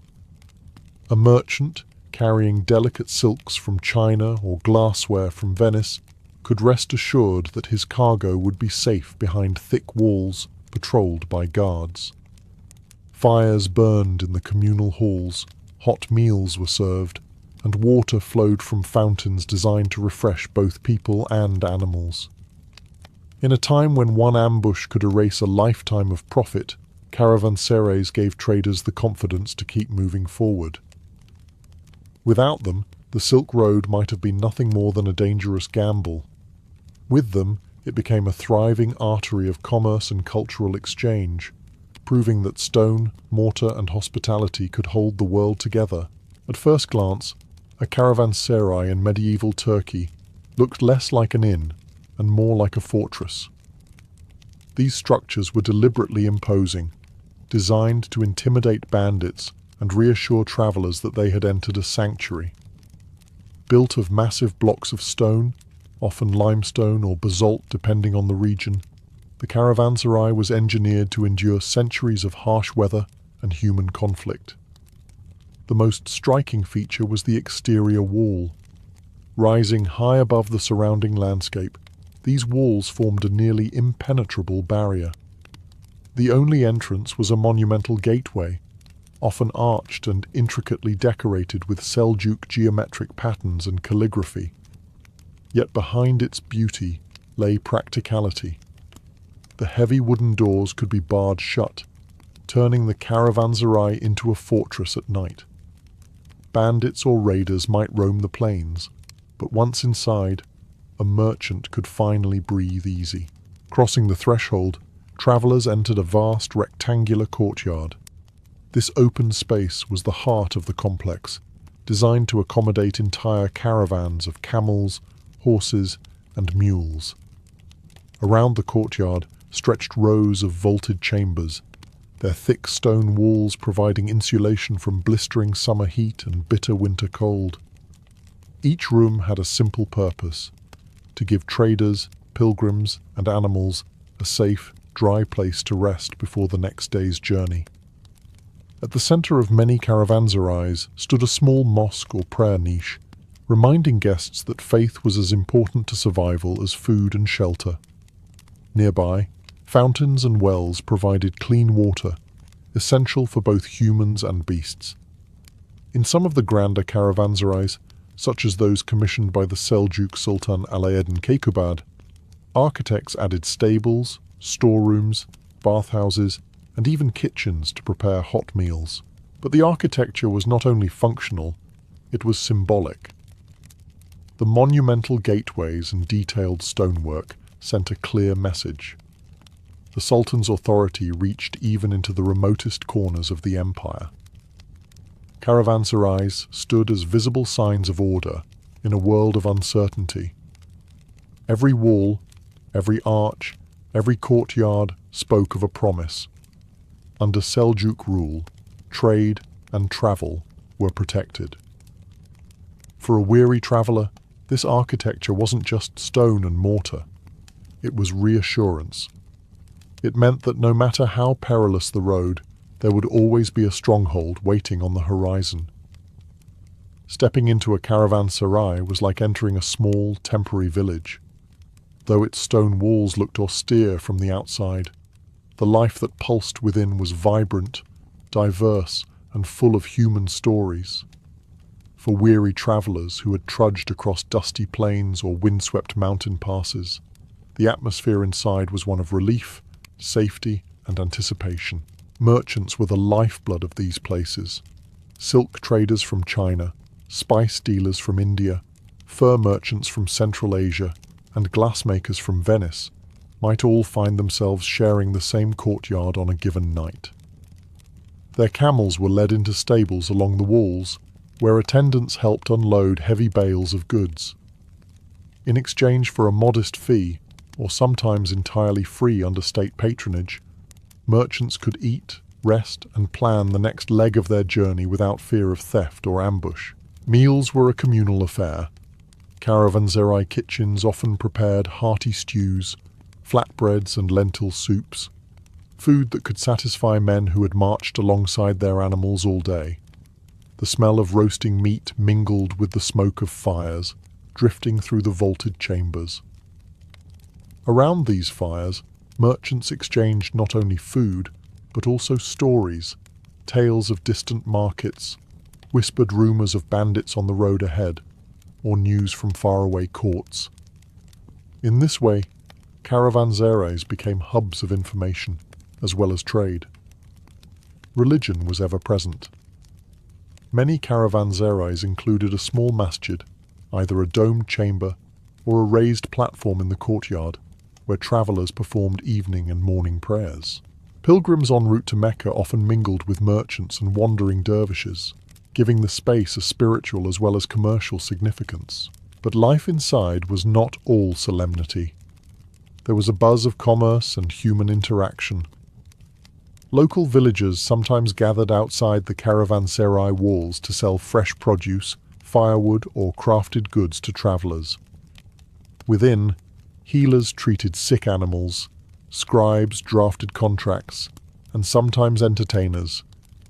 A merchant, carrying delicate silks from China or glassware from Venice, could rest assured that his cargo would be safe behind thick walls patrolled by guards. Fires burned in the communal halls, hot meals were served, and water flowed from fountains designed to refresh both people and animals. In a time when one ambush could erase a lifetime of profit, caravanserais gave traders the confidence to keep moving forward. Without them, the Silk Road might have been nothing more than a dangerous gamble. With them, it became a thriving artery of commerce and cultural exchange, proving that stone, mortar, and hospitality could hold the world together. At first glance, a caravanserai in medieval Turkey looked less like an inn and more like a fortress. These structures were deliberately imposing, designed to intimidate bandits and reassure travelers that they had entered a sanctuary. Built of massive blocks of stone, often limestone or basalt depending on the region, the caravanserai was engineered to endure centuries of harsh weather and human conflict. The most striking feature was the exterior wall. Rising high above the surrounding landscape, these walls formed a nearly impenetrable barrier. The only entrance was a monumental gateway, often arched and intricately decorated with Seljuk geometric patterns and calligraphy. Yet behind its beauty lay practicality. The heavy wooden doors could be barred shut, turning the caravanserai into a fortress at night. Bandits or raiders might roam the plains, but once inside, a merchant could finally breathe easy. Crossing the threshold, travellers entered a vast rectangular courtyard. This open space was the heart of the complex, designed to accommodate entire caravans of camels, horses, and mules. Around the courtyard stretched rows of vaulted chambers, their thick stone walls providing insulation from blistering summer heat and bitter winter cold. Each room had a simple purpose: to give traders, pilgrims, and animals a safe, dry place to rest before the next day's journey. At the center of many caravanserais stood a small mosque or prayer niche, reminding guests that faith was as important to survival as food and shelter. Nearby, fountains and wells provided clean water, essential for both humans and beasts. In some of the grander caravanserais, such as those commissioned by the Seljuk Sultan Alaeddin Keykubat, architects added stables, storerooms, bathhouses, and even kitchens to prepare hot meals. But the architecture was not only functional, it was symbolic. The monumental gateways and detailed stonework sent a clear message. The Sultan's authority reached even into the remotest corners of the empire. Caravanserais stood as visible signs of order in a world of uncertainty. Every wall, every arch, every courtyard spoke of a promise. Under Seljuk rule, trade and travel were protected. For a weary traveller, this architecture wasn't just stone and mortar. It was reassurance. It meant that no matter how perilous the road, there would always be a stronghold waiting on the horizon. Stepping into a caravanserai was like entering a small, temporary village. Though its stone walls looked austere from the outside, the life that pulsed within was vibrant, diverse, and full of human stories. For weary travellers who had trudged across dusty plains or windswept mountain passes, the atmosphere inside was one of relief, safety, and anticipation. Merchants were the lifeblood of these places. Silk traders from China, spice dealers from India, fur merchants from Central Asia, and glassmakers from Venice might all find themselves sharing the same courtyard on a given night. Their camels were led into stables along the walls, where attendants helped unload heavy bales of goods. In exchange for a modest fee, or sometimes entirely free under state patronage, merchants could eat, rest, and plan the next leg of their journey without fear of theft or ambush. Meals were a communal affair. Caravanserai kitchens often prepared hearty stews, flatbreads, and lentil soups, food that could satisfy men who had marched alongside their animals all day. The smell of roasting meat mingled with the smoke of fires, drifting through the vaulted chambers. Around these fires, merchants exchanged not only food, but also stories, tales of distant markets, whispered rumours of bandits on the road ahead, or news from faraway courts. In this way, caravanserais became hubs of information, as well as trade. Religion was ever present. Many caravanserais included a small masjid, either a domed chamber or a raised platform in the courtyard, where travellers performed evening and morning prayers. Pilgrims en route to Mecca often mingled with merchants and wandering dervishes, giving the space a spiritual as well as commercial significance. But life inside was not all solemnity. There was a buzz of commerce and human interaction. Local villagers sometimes gathered outside the caravanserai walls to sell fresh produce, firewood, or crafted goods to travellers. Within, healers treated sick animals, scribes drafted contracts, and sometimes entertainers,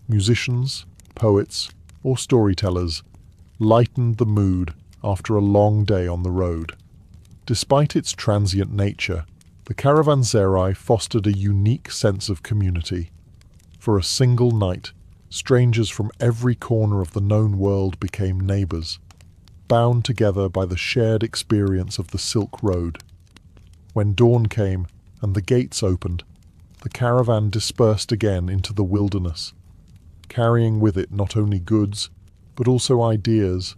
musicians, poets, or storytellers, lightened the mood after a long day on the road. Despite its transient nature, the caravanserai fostered a unique sense of community. For a single night, strangers from every corner of the known world became neighbours, bound together by the shared experience of the Silk Road. When dawn came and the gates opened, the caravan dispersed again into the wilderness, carrying with it not only goods, but also ideas,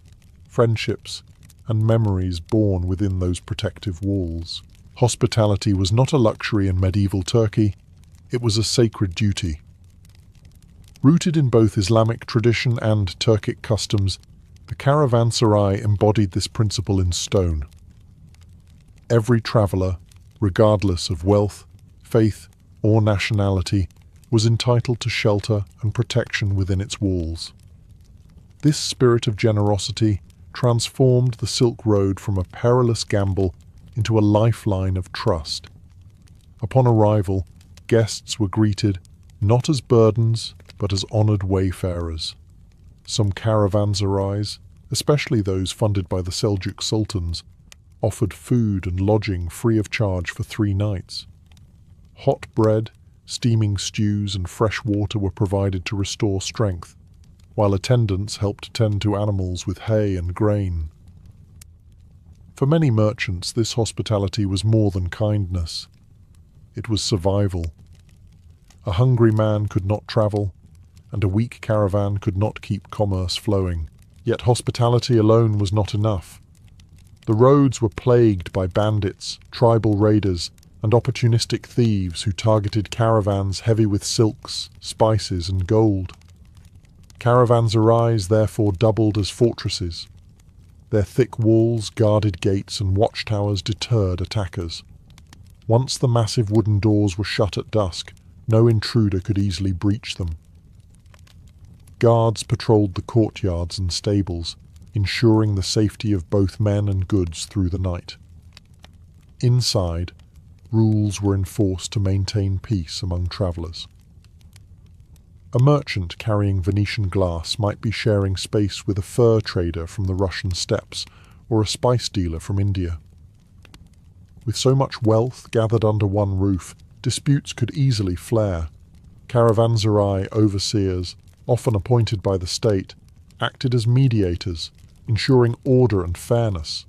friendships, and memories born within those protective walls. Hospitality was not a luxury in medieval Turkey, it was a sacred duty. Rooted in both Islamic tradition and Turkic customs, the caravanserai embodied this principle in stone. Every traveller, regardless of wealth, faith, or nationality, was entitled to shelter and protection within its walls. This spirit of generosity transformed the Silk Road from a perilous gamble into a lifeline of trust. Upon arrival, guests were greeted not as burdens, but as honoured wayfarers. Some caravanserais, especially those funded by the Seljuk sultans, offered food and lodging free of charge for 3 nights. Hot bread, steaming stews and fresh water were provided to restore strength, while attendants helped tend to animals with hay and grain. For many merchants, this hospitality was more than kindness. It was survival. A hungry man could not travel, and a weak caravan could not keep commerce flowing. Yet hospitality alone was not enough. The roads were plagued by bandits, tribal raiders, and opportunistic thieves who targeted caravans heavy with silks, spices, and gold. Caravanserais therefore doubled as fortresses. Their thick walls, guarded gates, and watchtowers deterred attackers. Once the massive wooden doors were shut at dusk, no intruder could easily breach them. Guards patrolled the courtyards and stables, ensuring the safety of both men and goods through the night. Inside, rules were enforced to maintain peace among travellers. A merchant carrying Venetian glass might be sharing space with a fur trader from the Russian steppes or a spice dealer from India. With so much wealth gathered under one roof, disputes could easily flare. Caravanserai overseers, often appointed by the state, acted as mediators, ensuring order and fairness.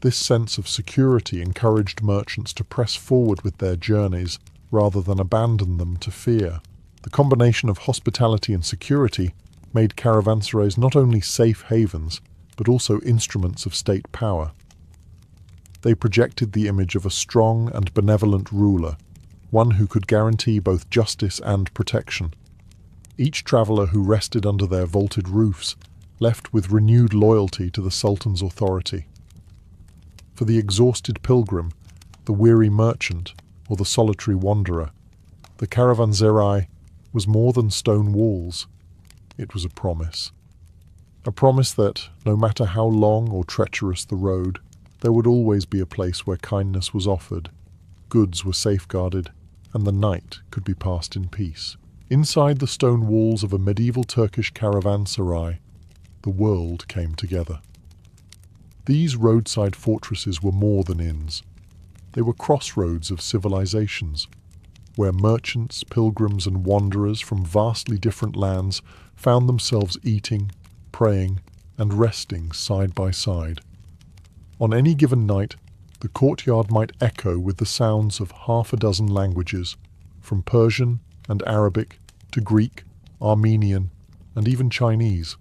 This sense of security encouraged merchants to press forward with their journeys rather than abandon them to fear. The combination of hospitality and security made caravanserais not only safe havens, but also instruments of state power. They projected the image of a strong and benevolent ruler, one who could guarantee both justice and protection. Each traveller who rested under their vaulted roofs left with renewed loyalty to the Sultan's authority. For the exhausted pilgrim, the weary merchant, or the solitary wanderer, the caravanserai was more than stone walls. It was a promise. A promise that, no matter how long or treacherous the road, there would always be a place where kindness was offered, goods were safeguarded, and the night could be passed in peace. Inside the stone walls of a medieval Turkish caravanserai, the world came together. These roadside fortresses were more than inns. They were crossroads of civilizations, where merchants, pilgrims, and wanderers from vastly different lands found themselves eating, praying, and resting side by side. On any given night, the courtyard might echo with the sounds of 6 languages, from Persian and Arabic to Greek, Armenian, and even Chinese.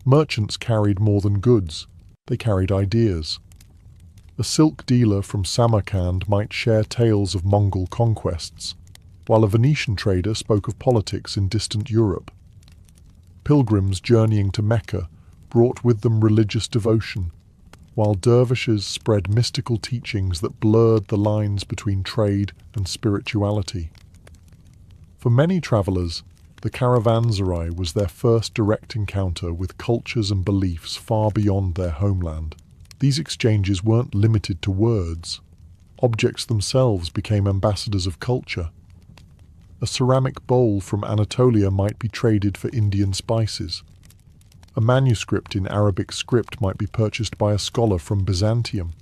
Merchants carried more than goods, they carried ideas. A silk dealer from Samarkand might share tales of Mongol conquests, while a Venetian trader spoke of politics in distant Europe. Pilgrims journeying to Mecca brought with them religious devotion, while dervishes spread mystical teachings that blurred the lines between trade and spirituality. For many travellers, the caravanserai was their first direct encounter with cultures and beliefs far beyond their homeland. These exchanges weren't limited to words. Objects themselves became ambassadors of culture. A ceramic bowl from Anatolia might be traded for Indian spices. A manuscript in Arabic script might be purchased by a scholar from Byzantium.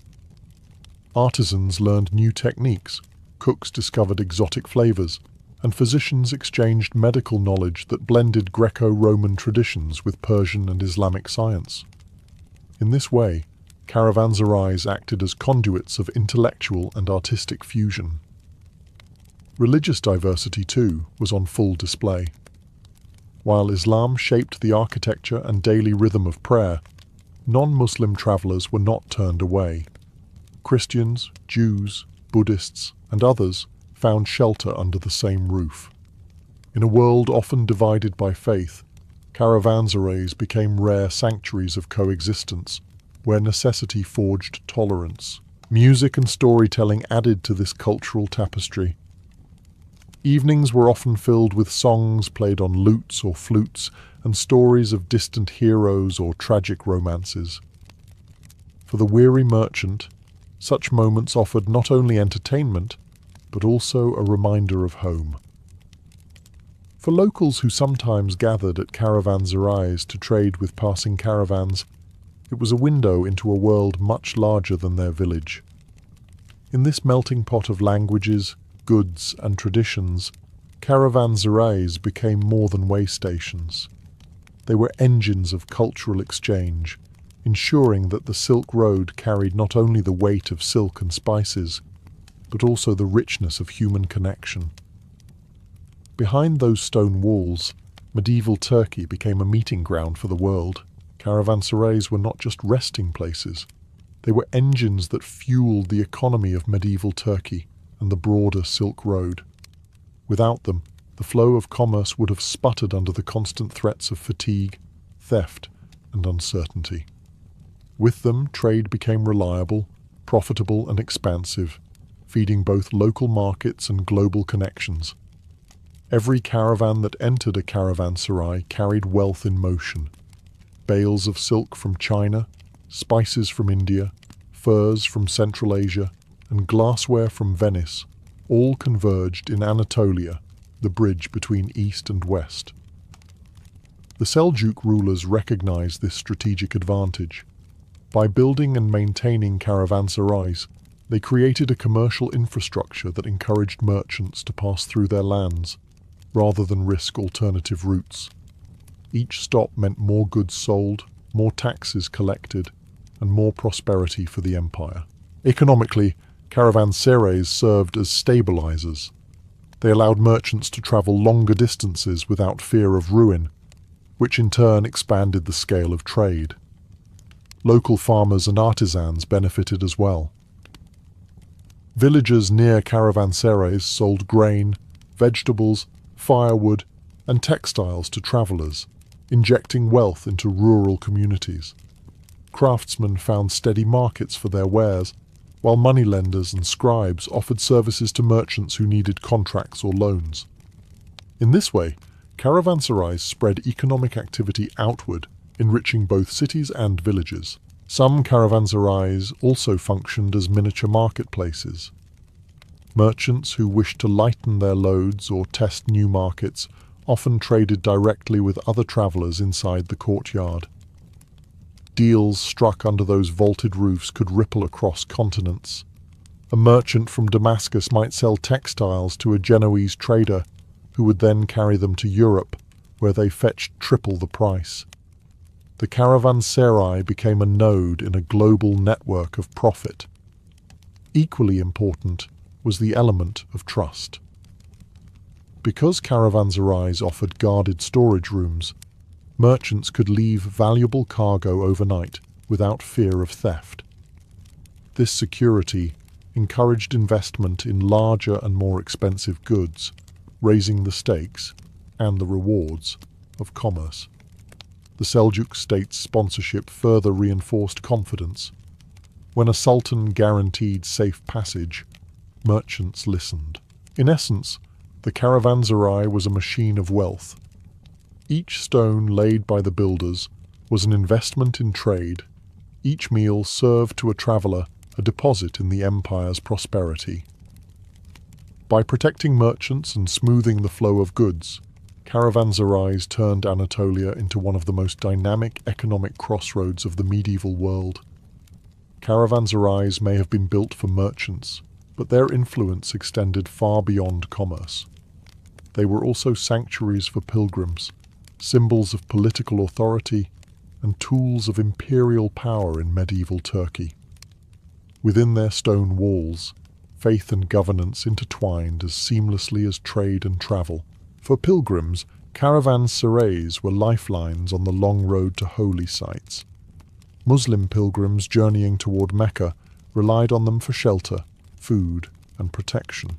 Artisans learned new techniques, cooks discovered exotic flavors, and physicians exchanged medical knowledge that blended Greco-Roman traditions with Persian and Islamic science. In this way, caravanserais acted as conduits of intellectual and artistic fusion. Religious diversity, too, was on full display. While Islam shaped the architecture and daily rhythm of prayer, non-Muslim travellers were not turned away. Christians, Jews, Buddhists, and others found shelter under the same roof. In a world often divided by faith, caravanserais became rare sanctuaries of coexistence, where necessity forged tolerance. Music and storytelling added to this cultural tapestry. Evenings were often filled with songs played on lutes or flutes and stories of distant heroes or tragic romances. For the weary merchant, such moments offered not only entertainment, but also a reminder of home. For locals who sometimes gathered at caravanserais to trade with passing caravans, it was a window into a world much larger than their village. In this melting pot of languages, goods, and traditions, caravanserais became more than way stations. They were engines of cultural exchange, ensuring that the Silk Road carried not only the weight of silk and spices, but also the richness of human connection. Behind those stone walls, medieval Turkey became a meeting ground for the world. Caravanserais were not just resting places. They were engines that fueled the economy of medieval Turkey and the broader Silk Road. Without them, the flow of commerce would have sputtered under the constant threats of fatigue, theft, and uncertainty. With them, trade became reliable, profitable, and expansive, feeding both local markets and global connections. Every caravan that entered a caravanserai carried wealth in motion. Bales of silk from China, spices from India, furs from Central Asia, and glassware from Venice all converged in Anatolia, the bridge between East and West. The Seljuk rulers recognized this strategic advantage. By building and maintaining caravanserais, they created a commercial infrastructure that encouraged merchants to pass through their lands, rather than risk alternative routes. Each stop meant more goods sold, more taxes collected, and more prosperity for the empire. Economically, caravanserais served as stabilizers. They allowed merchants to travel longer distances without fear of ruin, which in turn expanded the scale of trade. Local farmers and artisans benefited as well. Villagers near caravanserais sold grain, vegetables, firewood, and textiles to travelers, injecting wealth into rural communities. Craftsmen found steady markets for their wares, while moneylenders and scribes offered services to merchants who needed contracts or loans. In this way, caravanserais spread economic activity outward, enriching both cities and villages. Some caravanserais also functioned as miniature marketplaces. Merchants who wished to lighten their loads or test new markets often traded directly with other travelers inside the courtyard. Deals struck under those vaulted roofs could ripple across continents. A merchant from Damascus might sell textiles to a Genoese trader who would then carry them to Europe, where they fetched triple the price. The caravanserai became a node in a global network of profit. Equally important was the element of trust. Because caravanserais offered guarded storage rooms, merchants could leave valuable cargo overnight without fear of theft. This security encouraged investment in larger and more expensive goods, raising the stakes and the rewards of commerce. The Seljuk state's sponsorship further reinforced confidence. When a sultan guaranteed safe passage, merchants listened. In essence, the caravanserai was a machine of wealth. Each stone laid by the builders was an investment in trade. Each meal served to a traveller a deposit in the empire's prosperity. By protecting merchants and smoothing the flow of goods, caravanserais turned Anatolia into one of the most dynamic economic crossroads of the medieval world. Caravanserais may have been built for merchants, but their influence extended far beyond commerce. They were also sanctuaries for pilgrims, symbols of political authority, and tools of imperial power in medieval Turkey. Within their stone walls, faith and governance intertwined as seamlessly as trade and travel. For pilgrims, caravanserais were lifelines on the long road to holy sites. Muslim pilgrims journeying toward Mecca relied on them for shelter, food, and protection.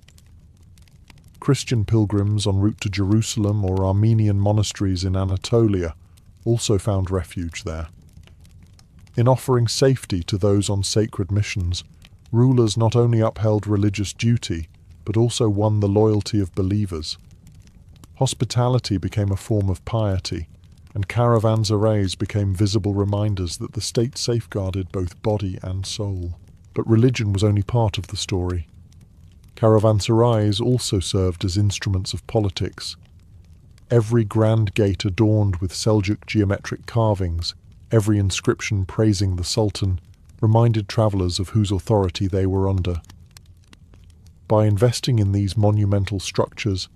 Christian pilgrims en route to Jerusalem or Armenian monasteries in Anatolia also found refuge there. In offering safety to those on sacred missions, rulers not only upheld religious duty, but also won the loyalty of believers. Hospitality became a form of piety, and caravanserais became visible reminders that the state safeguarded both body and soul. But religion was only part of the story. Caravanserais also served as instruments of politics. Every grand gate adorned with Seljuk geometric carvings, every inscription praising the Sultan, reminded travellers of whose authority they were under. By investing in these monumental structures,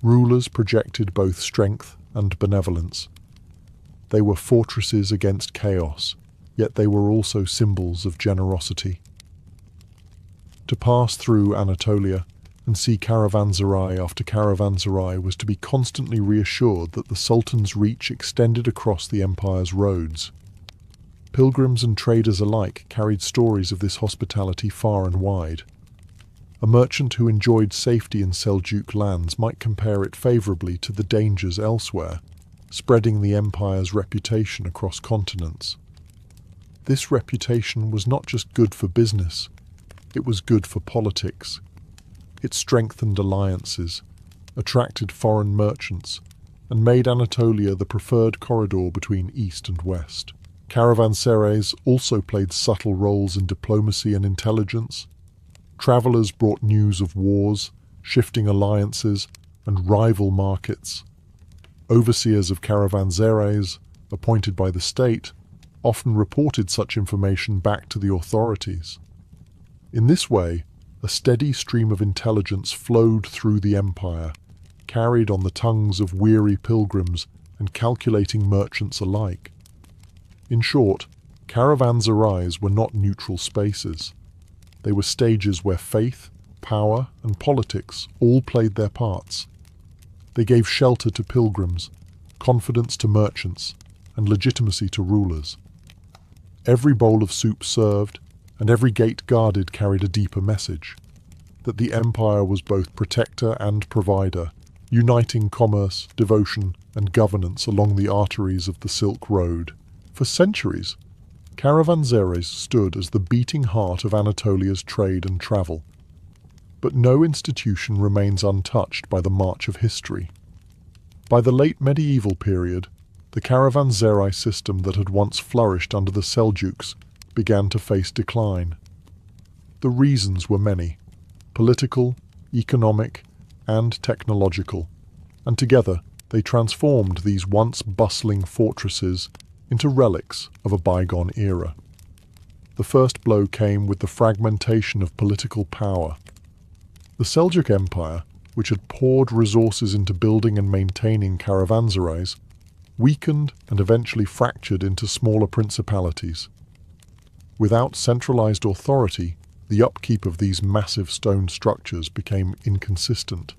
rulers projected both strength and benevolence. They were fortresses against chaos, yet they were also symbols of generosity. To pass through Anatolia and see caravanserai after caravanserai was to be constantly reassured that the Sultan's reach extended across the empire's roads. Pilgrims and traders alike carried stories of this hospitality far and wide. A merchant who enjoyed safety in Seljuk lands might compare it favourably to the dangers elsewhere, spreading the empire's reputation across continents. This reputation was not just good for business, it was good for politics. It strengthened alliances, attracted foreign merchants, and made Anatolia the preferred corridor between East and West. Caravanserais also played subtle roles in diplomacy and intelligence. Travellers brought news of wars, shifting alliances, and rival markets. Overseers of caravanserais, appointed by the state, often reported such information back to the authorities. In this way, a steady stream of intelligence flowed through the empire, carried on the tongues of weary pilgrims and calculating merchants alike. In short, caravanserais were not neutral spaces. They were stages where faith, power, and politics all played their parts. They gave shelter to pilgrims, confidence to merchants, and legitimacy to rulers. Every bowl of soup served, and every gate guarded carried a deeper message, that the empire was both protector and provider, uniting commerce, devotion, and governance along the arteries of the Silk Road. For centuries, caravanserais stood as the beating heart of Anatolia's trade and travel. But no institution remains untouched by the march of history. By the late medieval period, the caravanserai system that had once flourished under the Seljuks began to face decline. The reasons were many: political, economic, and technological, and together they transformed these once bustling fortresses into relics of a bygone era. The first blow came with the fragmentation of political power. The Seljuk Empire, which had poured resources into building and maintaining caravanserais, weakened and eventually fractured into smaller principalities. Without centralized authority, the upkeep of these massive stone structures became inconsistent.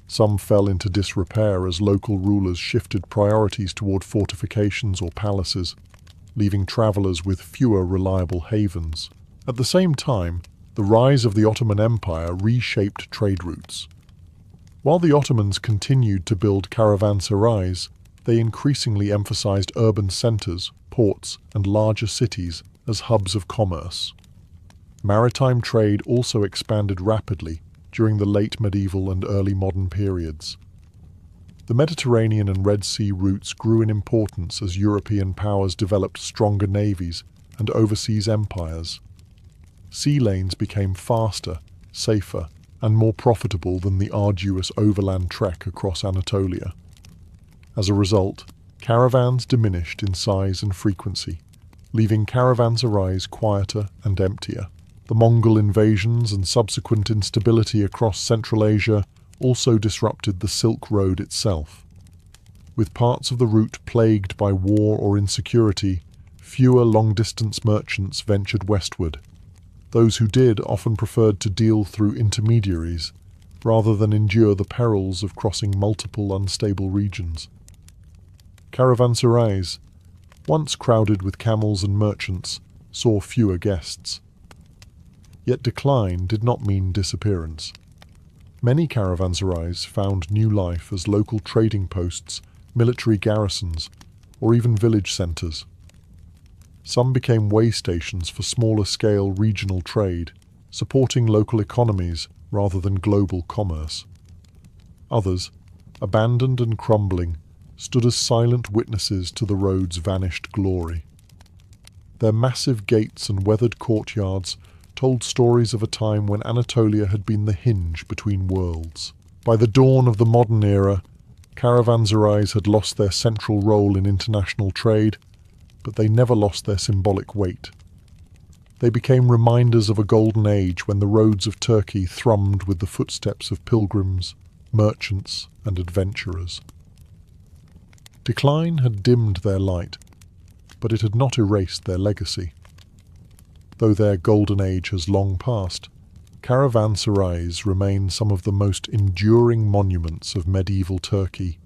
Some fell into disrepair as local rulers shifted priorities toward fortifications or palaces, leaving travelers with fewer reliable havens. At the same time, the rise of the Ottoman Empire reshaped trade routes. While the Ottomans continued to build caravanserais, they increasingly emphasized urban centers, ports, and larger cities as hubs of commerce. Maritime trade also expanded rapidly during the late medieval and early modern periods. The Mediterranean and Red Sea routes grew in importance as European powers developed stronger navies and overseas empires. Sea lanes became faster, safer, and more profitable than the arduous overland trek across Anatolia. As a result, caravans diminished in size and frequency, leaving caravanserais quieter and emptier. The Mongol invasions and subsequent instability across Central Asia also disrupted the Silk Road itself. With parts of the route plagued by war or insecurity, fewer long-distance merchants ventured westward. Those who did often preferred to deal through intermediaries, rather than endure the perils of crossing multiple unstable regions. Caravanserais, once crowded with camels and merchants, saw fewer guests. Yet decline did not mean disappearance. Many caravanserais found new life as local trading posts, military garrisons, or even village centres. Some became way stations for smaller-scale regional trade, supporting local economies rather than global commerce. Others, abandoned and crumbling, stood as silent witnesses to the road's vanished glory. Their massive gates and weathered courtyards told stories of a time when Anatolia had been the hinge between worlds. By the dawn of the modern era, caravanserais had lost their central role in international trade, but they never lost their symbolic weight. They became reminders of a golden age when the roads of Turkey thrummed with the footsteps of pilgrims, merchants, and adventurers. Decline had dimmed their light, but it had not erased their legacy. Though their golden age has long passed, caravanserais remain some of the most enduring monuments of medieval Turkey.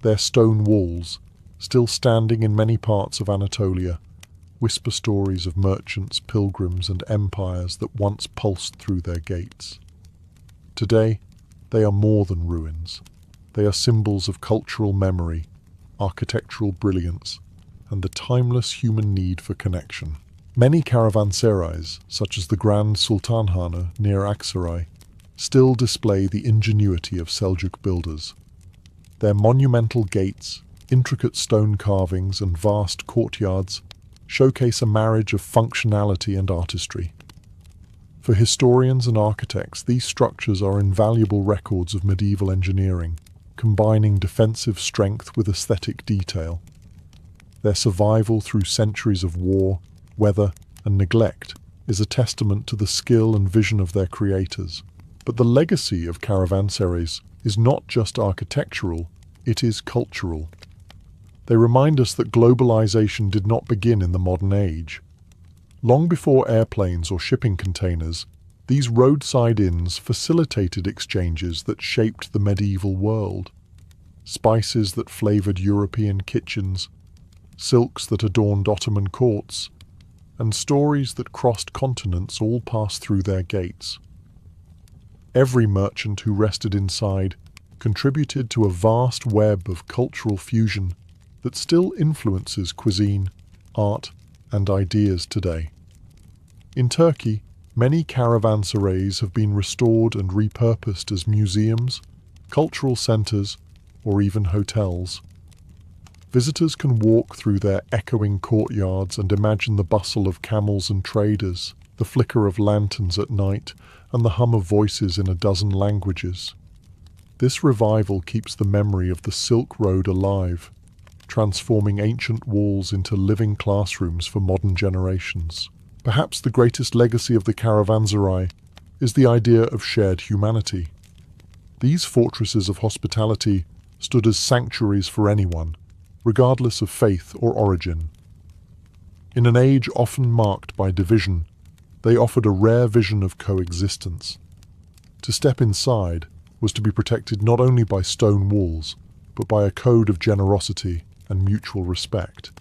Their stone walls, still standing in many parts of Anatolia, whisper stories of merchants, pilgrims, and empires that once pulsed through their gates. Today, they are more than ruins. They are symbols of cultural memory, architectural brilliance, and the timeless human need for connection. Many caravanserais, such as the Grand Sultanhane near Aksaray, still display the ingenuity of Seljuk builders. Their monumental gates, intricate stone carvings, and vast courtyards showcase a marriage of functionality and artistry. For historians and architects, these structures are invaluable records of medieval engineering, combining defensive strength with aesthetic detail. Their survival through centuries of war, weather, and neglect is a testament to the skill and vision of their creators. But the legacy of caravanserais is not just architectural, it is cultural. They remind us that globalization did not begin in the modern age. Long before airplanes or shipping containers, these roadside inns facilitated exchanges that shaped the medieval world. Spices that flavored European kitchens, silks that adorned Ottoman courts, and stories that crossed continents all passed through their gates. Every merchant who rested inside contributed to a vast web of cultural fusion that still influences cuisine, art, and ideas today. In Turkey, many caravanserais have been restored and repurposed as museums, cultural centres, or even hotels. Visitors can walk through their echoing courtyards and imagine the bustle of camels and traders, the flicker of lanterns at night, and the hum of voices in a dozen languages. This revival keeps the memory of the Silk Road alive, transforming ancient walls into living classrooms for modern generations. Perhaps the greatest legacy of the caravanserai is the idea of shared humanity. These fortresses of hospitality stood as sanctuaries for anyone, regardless of faith or origin. In an age often marked by division, they offered a rare vision of coexistence. To step inside was to be protected not only by stone walls, but by a code of generosity and mutual respect.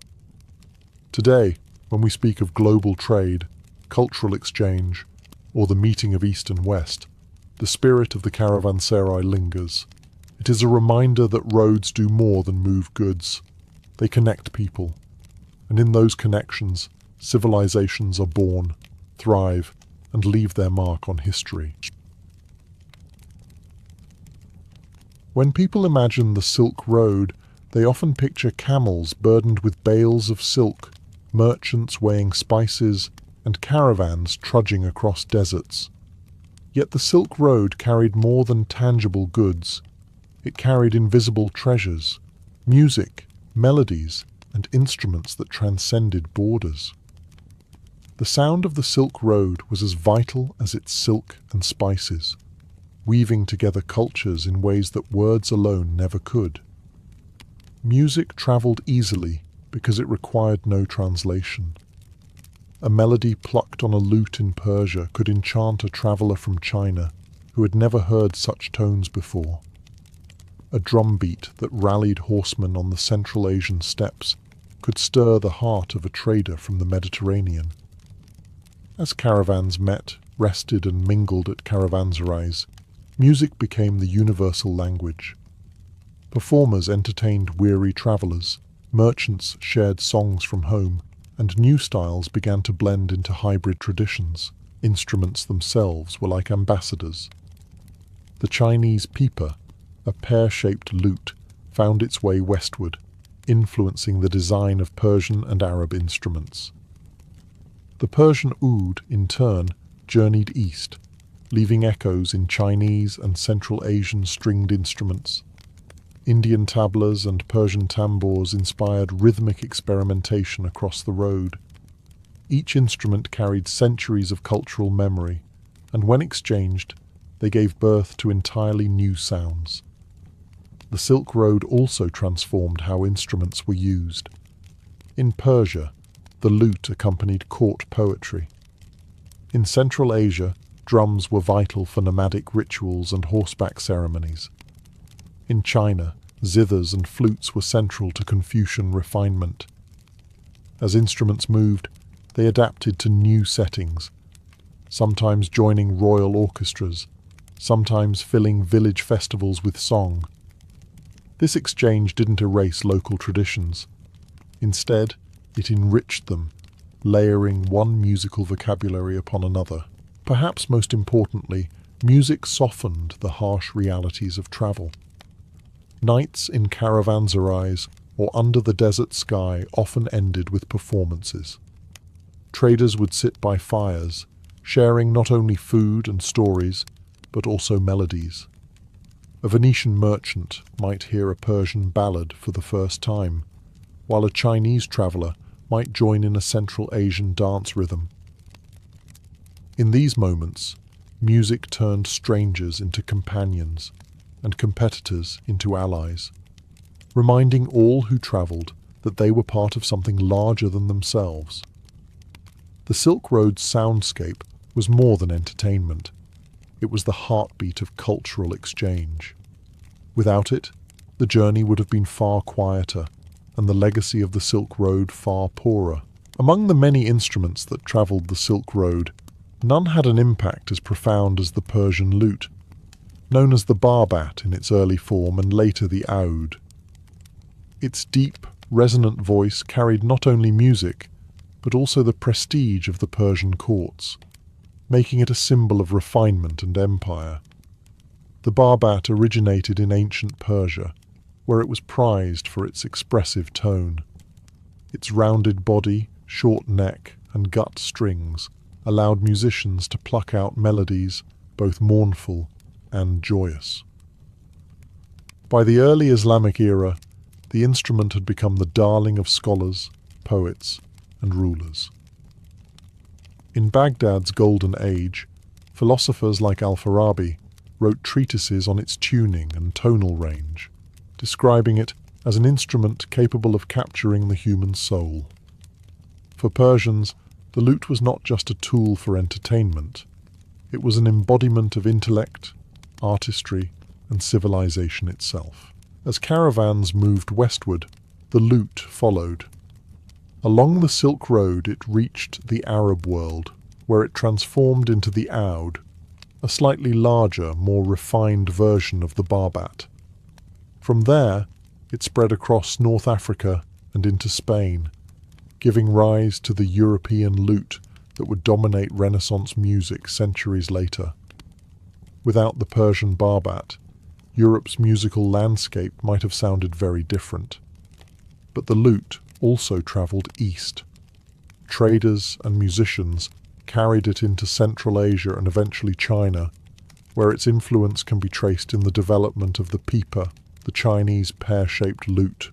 Today, when we speak of global trade, cultural exchange, or the meeting of East and West, the spirit of the caravanserai lingers. It is a reminder that roads do more than move goods. They connect people, and in those connections, civilizations are born, thrive, and leave their mark on history. When people imagine the Silk Road, they often picture camels burdened with bales of silk, merchants weighing spices, and caravans trudging across deserts. Yet the Silk Road carried more than tangible goods. It carried invisible treasures, music, melodies, and instruments that transcended borders. The sound of the Silk Road was as vital as its silk and spices, weaving together cultures in ways that words alone never could. Music travelled easily because it required no translation. A melody plucked on a lute in Persia could enchant a traveller from China who had never heard such tones before. A drumbeat that rallied horsemen on the Central Asian steppes could stir the heart of a trader from the Mediterranean. As caravans met, rested and mingled at caravanserais, music became the universal language. Performers entertained weary travellers, merchants shared songs from home, and new styles began to blend into hybrid traditions. Instruments themselves were like ambassadors. The Chinese pipa, a pear-shaped lute, found its way westward, influencing the design of Persian and Arab instruments. The Persian oud, in turn, journeyed east, leaving echoes in Chinese and Central Asian stringed instruments. Indian tablas and Persian tambours inspired rhythmic experimentation across the road. Each instrument carried centuries of cultural memory, and when exchanged, they gave birth to entirely new sounds. The Silk Road also transformed how instruments were used. In Persia, the lute accompanied court poetry. In Central Asia, drums were vital for nomadic rituals and horseback ceremonies. In China, zithers and flutes were central to Confucian refinement. As instruments moved, they adapted to new settings, sometimes joining royal orchestras, sometimes filling village festivals with song. This exchange didn't erase local traditions. Instead, it enriched them, layering one musical vocabulary upon another. Perhaps most importantly, music softened the harsh realities of travel. Nights in caravanserais or under the desert sky often ended with performances. Traders would sit by fires, sharing not only food and stories, but also melodies. A Venetian merchant might hear a Persian ballad for the first time, while a Chinese traveller might join in a Central Asian dance rhythm. In these moments, music turned strangers into companions and competitors into allies, reminding all who travelled that they were part of something larger than themselves. The Silk Road's soundscape was more than entertainment. It was the heartbeat of cultural exchange. Without it, the journey would have been far quieter, and the legacy of the Silk Road far poorer. Among the many instruments that travelled the Silk Road, none had an impact as profound as the Persian lute, known as the barbat in its early form and later the oud. Its deep, resonant voice carried not only music, but also the prestige of the Persian courts, making it a symbol of refinement and empire. The barbat originated in ancient Persia, where it was prized for its expressive tone. Its rounded body, short neck, and gut strings allowed musicians to pluck out melodies both mournful and joyous. By the early Islamic era, the instrument had become the darling of scholars, poets, and rulers. In Baghdad's Golden Age, philosophers like Al-Farabi wrote treatises on its tuning and tonal range, describing it as an instrument capable of capturing the human soul. For Persians, the lute was not just a tool for entertainment. It was an embodiment of intellect, artistry, and civilization itself. As caravans moved westward, the lute followed. Along the Silk Road it reached the Arab world, where it transformed into the oud, a slightly larger, more refined version of the barbat. From there, it spread across North Africa and into Spain, giving rise to the European lute that would dominate Renaissance music centuries later. Without the Persian barbat, Europe's musical landscape might have sounded very different. But the lute also travelled east. Traders and musicians carried it into Central Asia and eventually China, where its influence can be traced in the development of the pipa, the Chinese pear-shaped lute.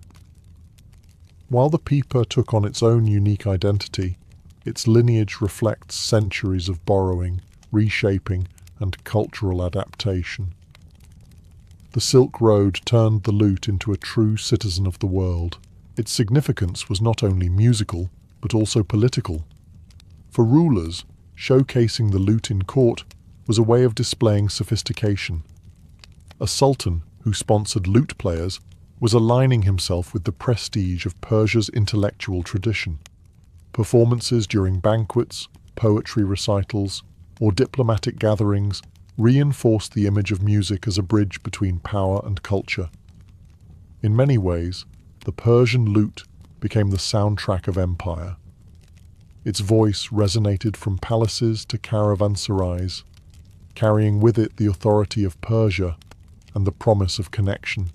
While the pipa took on its own unique identity, its lineage reflects centuries of borrowing, reshaping, and cultural adaptation. The Silk Road turned the lute into a true citizen of the world. Its significance was not only musical, but also political. For rulers, showcasing the lute in court was a way of displaying sophistication. A sultan who sponsored lute players was aligning himself with the prestige of Persia's intellectual tradition. Performances during banquets, poetry recitals, or diplomatic gatherings reinforced the image of music as a bridge between power and culture. In many ways, the Persian lute became the soundtrack of empire. Its voice resonated from palaces to caravanserais, carrying with it the authority of Persia and the promise of connection.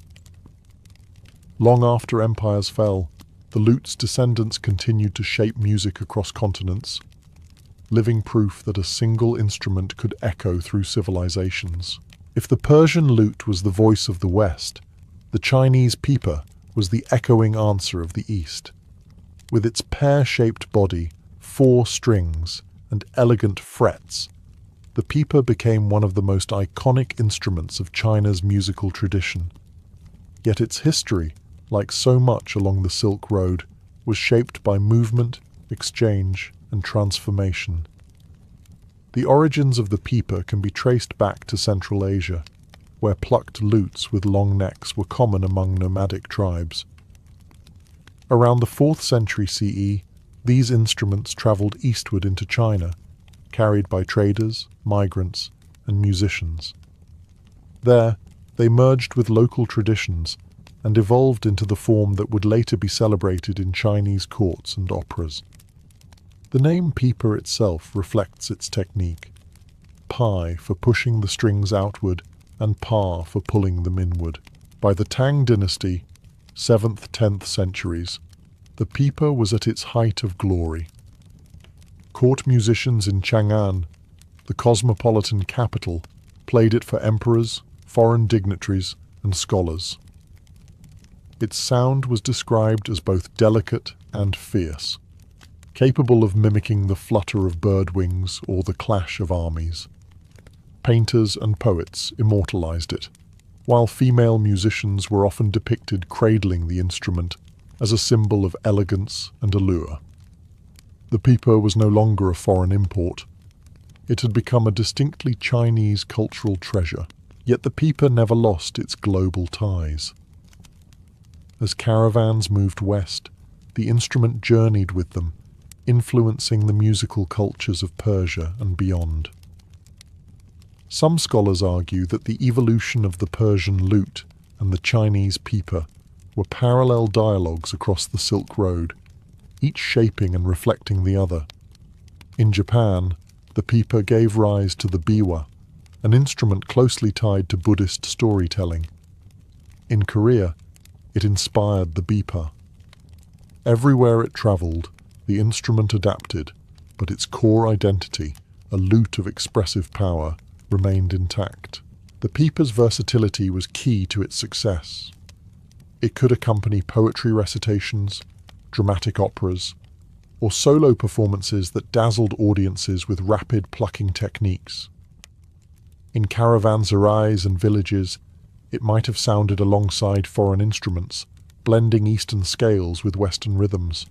Long after empires fell, the lute's descendants continued to shape music across continents, living proof that a single instrument could echo through civilizations. If the Persian lute was the voice of the West, the Chinese pipa was the echoing answer of the East. With its pear-shaped body, 4 strings, and elegant frets, the pipa became one of the most iconic instruments of China's musical tradition. Yet its history, like so much along the Silk Road, was shaped by movement, exchange, and transformation. The origins of the pipa can be traced back to Central Asia, where plucked lutes with long necks were common among nomadic tribes. Around the 4th century CE, these instruments travelled eastward into China, carried by traders, migrants, and musicians. There, they merged with local traditions and evolved into the form that would later be celebrated in Chinese courts and operas. The name pipa itself reflects its technique: pi for pushing the strings outward and pa for pulling them inward. By the Tang dynasty, 7th–10th centuries, the pipa was at its height of glory. Court musicians in Chang'an, the cosmopolitan capital, played it for emperors, foreign dignitaries, and scholars. Its sound was described as both delicate and fierce, capable of mimicking the flutter of bird wings or the clash of armies. Painters and poets immortalized it, while female musicians were often depicted cradling the instrument as a symbol of elegance and allure. The pipa was no longer a foreign import. It had become a distinctly Chinese cultural treasure, yet the pipa never lost its global ties. As caravans moved west, the instrument journeyed with them, influencing the musical cultures of Persia and beyond. Some scholars argue that the evolution of the Persian lute and the Chinese pipa were parallel dialogues across the Silk Road, each shaping and reflecting the other. In Japan, the pipa gave rise to the biwa, an instrument closely tied to Buddhist storytelling. In Korea, it inspired the bipa. Everywhere it travelled, the instrument adapted, but its core identity, a lute of expressive power, remained intact. The pipa's versatility was key to its success. It could accompany poetry recitations, dramatic operas, or solo performances that dazzled audiences with rapid plucking techniques. In caravanserais and villages, it might have sounded alongside foreign instruments, blending Eastern scales with Western rhythms.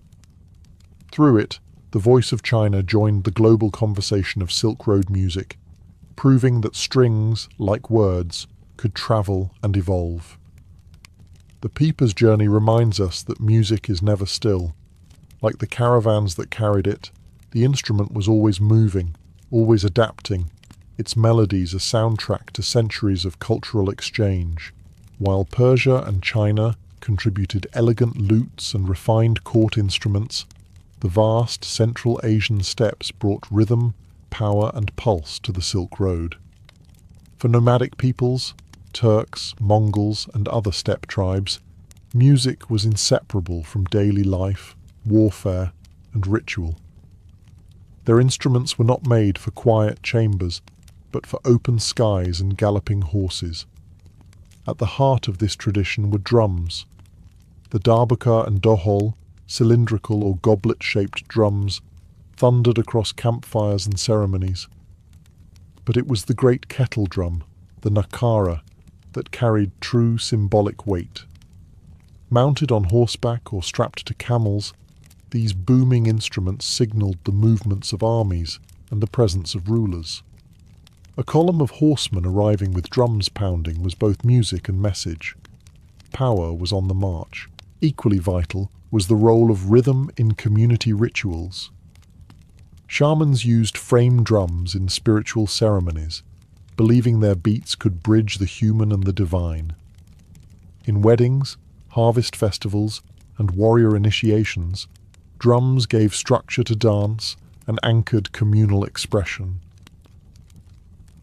Through it, the voice of China joined the global conversation of Silk Road music, proving that strings, like words, could travel and evolve. The pipa's journey reminds us that music is never still. Like the caravans that carried it, the instrument was always moving, always adapting, its melodies a soundtrack to centuries of cultural exchange. While Persia and China contributed elegant lutes and refined court instruments, the vast Central Asian steppes brought rhythm, power and pulse to the Silk Road. For nomadic peoples, Turks, Mongols and other steppe tribes, music was inseparable from daily life, warfare and ritual. Their instruments were not made for quiet chambers, but for open skies and galloping horses. At the heart of this tradition were drums. The darbuka and dohol, cylindrical or goblet-shaped drums, thundered across campfires and ceremonies. But it was the great kettle drum, the nakara, that carried true symbolic weight. Mounted on horseback or strapped to camels, these booming instruments signalled the movements of armies and the presence of rulers. A column of horsemen arriving with drums pounding was both music and message. Power was on the march. Equally vital was the role of rhythm in community rituals. Shamans used frame drums in spiritual ceremonies, believing their beats could bridge the human and the divine. In weddings, harvest festivals, and warrior initiations, drums gave structure to dance and anchored communal expression.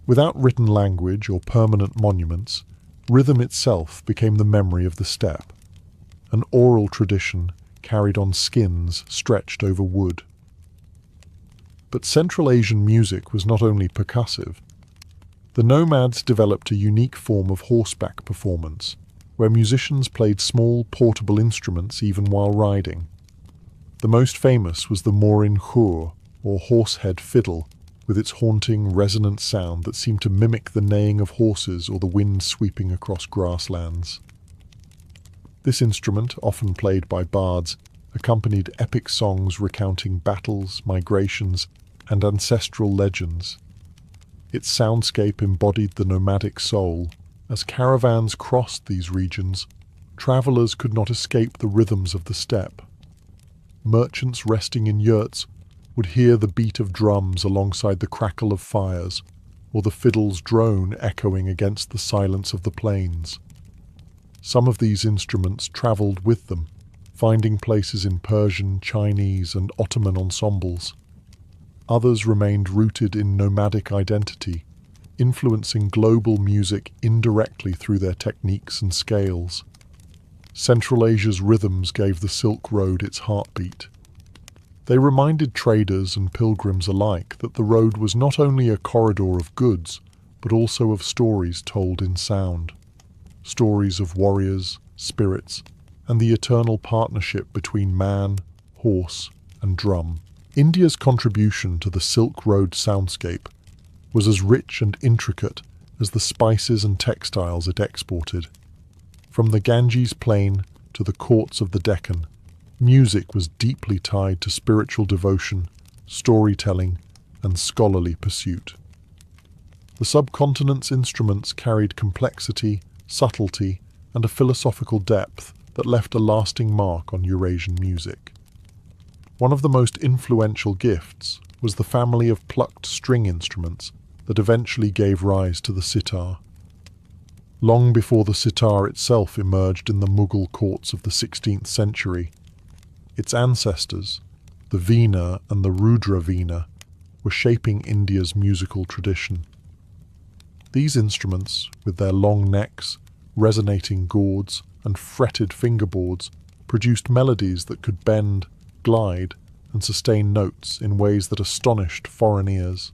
Without written language or permanent monuments, rhythm itself became the memory of the steppe, an oral tradition carried on skins stretched over wood. But Central Asian music was not only percussive. The nomads developed a unique form of horseback performance, where musicians played small, portable instruments even while riding. The most famous was the morin khur, or horsehead fiddle, with its haunting, resonant sound that seemed to mimic the neighing of horses or the wind sweeping across grasslands. This instrument, often played by bards, accompanied epic songs recounting battles, migrations, and ancestral legends. Its soundscape embodied the nomadic soul. As caravans crossed these regions, travelers could not escape the rhythms of the steppe. Merchants resting in yurts would hear the beat of drums alongside the crackle of fires, or the fiddle's drone echoing against the silence of the plains. Some of these instruments travelled with them, finding places in Persian, Chinese, and Ottoman ensembles. Others remained rooted in nomadic identity, influencing global music indirectly through their techniques and scales. Central Asia's rhythms gave the Silk Road its heartbeat. They reminded traders and pilgrims alike that the road was not only a corridor of goods, but also of stories told in sound. Stories of warriors, spirits, and the eternal partnership between man, horse, and drum. India's contribution to the Silk Road soundscape was as rich and intricate as the spices and textiles it exported. From the Ganges plain to the courts of the Deccan, music was deeply tied to spiritual devotion, storytelling, and scholarly pursuit. The subcontinent's instruments carried complexity, subtlety, and a philosophical depth that left a lasting mark on Eurasian music. One of the most influential gifts was the family of plucked string instruments that eventually gave rise to the sitar. Long before the sitar itself emerged in the Mughal courts of the 16th century, its ancestors, the veena and the rudra veena, were shaping India's musical tradition. These instruments, with their long necks, resonating gourds, and fretted fingerboards, produced melodies that could bend, glide, and sustain notes in ways that astonished foreign ears.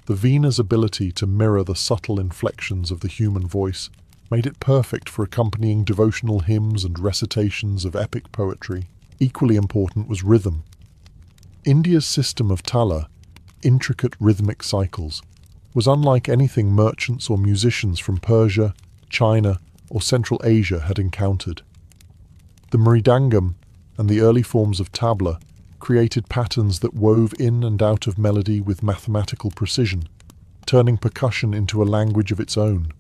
The veena's ability to mirror the subtle inflections of the human voice made it perfect for accompanying devotional hymns and recitations of epic poetry. Equally important was rhythm. India's system of tala, intricate rhythmic cycles, was unlike anything merchants or musicians from Persia, China, or Central Asia had encountered. The mridangam and the early forms of tabla created patterns that wove in and out of melody with mathematical precision, turning percussion into a language of its own.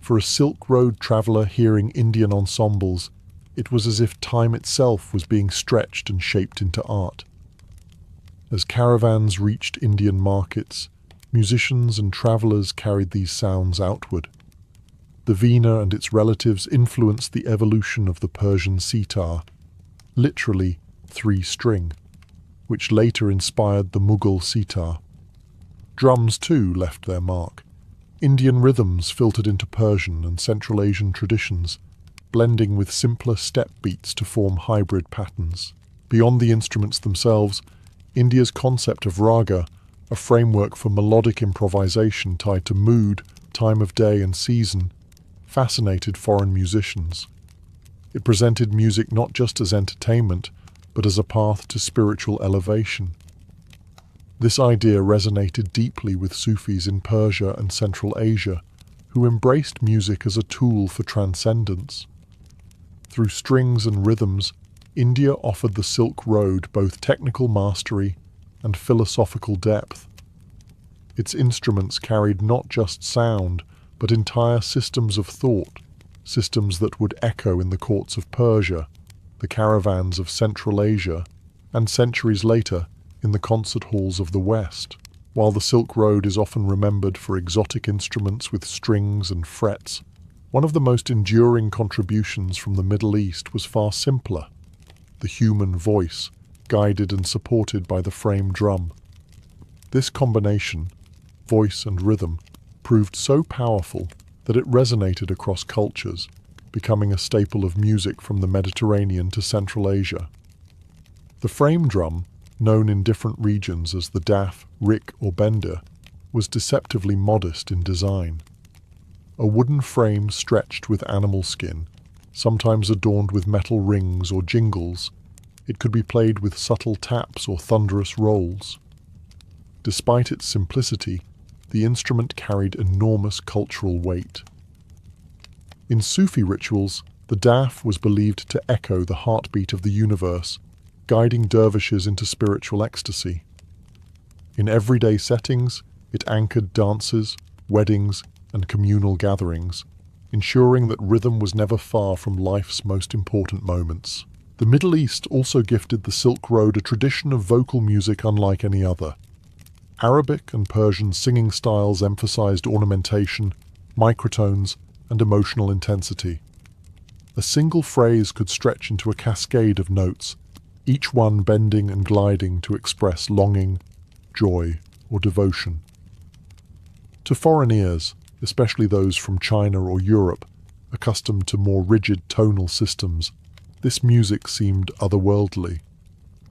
For a Silk Road traveller hearing Indian ensembles, it was as if time itself was being stretched and shaped into art. As caravans reached Indian markets, musicians and travellers carried these sounds outward. The veena and its relatives influenced the evolution of the Persian sitar, literally three-string, which later inspired the Mughal sitar. Drums, too, left their mark. Indian rhythms filtered into Persian and Central Asian traditions, blending with simpler step beats to form hybrid patterns. Beyond the instruments themselves, India's concept of raga, a framework for melodic improvisation tied to mood, time of day and season, fascinated foreign musicians. It presented music not just as entertainment, but as a path to spiritual elevation. This idea resonated deeply with Sufis in Persia and Central Asia, who embraced music as a tool for transcendence. Through strings and rhythms, India offered the Silk Road both technical mastery and philosophical depth. Its instruments carried not just sound, but entire systems of thought, systems that would echo in the courts of Persia, the caravans of Central Asia, and centuries later, in the concert halls of the West. While the Silk Road is often remembered for exotic instruments with strings and frets, one of the most enduring contributions from the Middle East was far simpler: the human voice, guided and supported by the frame drum. This combination, voice and rhythm, proved so powerful that it resonated across cultures, becoming a staple of music from the Mediterranean to Central Asia. The frame drum, known in different regions as the daf, rik or bender, was deceptively modest in design. A wooden frame stretched with animal skin, sometimes adorned with metal rings or jingles, it could be played with subtle taps or thunderous rolls. Despite its simplicity, the instrument carried enormous cultural weight. In Sufi rituals, the daf was believed to echo the heartbeat of the universe, guiding dervishes into spiritual ecstasy. In everyday settings, it anchored dances, weddings, and communal gatherings, ensuring that rhythm was never far from life's most important moments. The Middle East also gifted the Silk Road a tradition of vocal music unlike any other. Arabic and Persian singing styles emphasized ornamentation, microtones, and emotional intensity. A single phrase could stretch into a cascade of notes, each one bending and gliding to express longing, joy, or devotion. To foreign ears, especially those from China or Europe, accustomed to more rigid tonal systems, this music seemed otherworldly.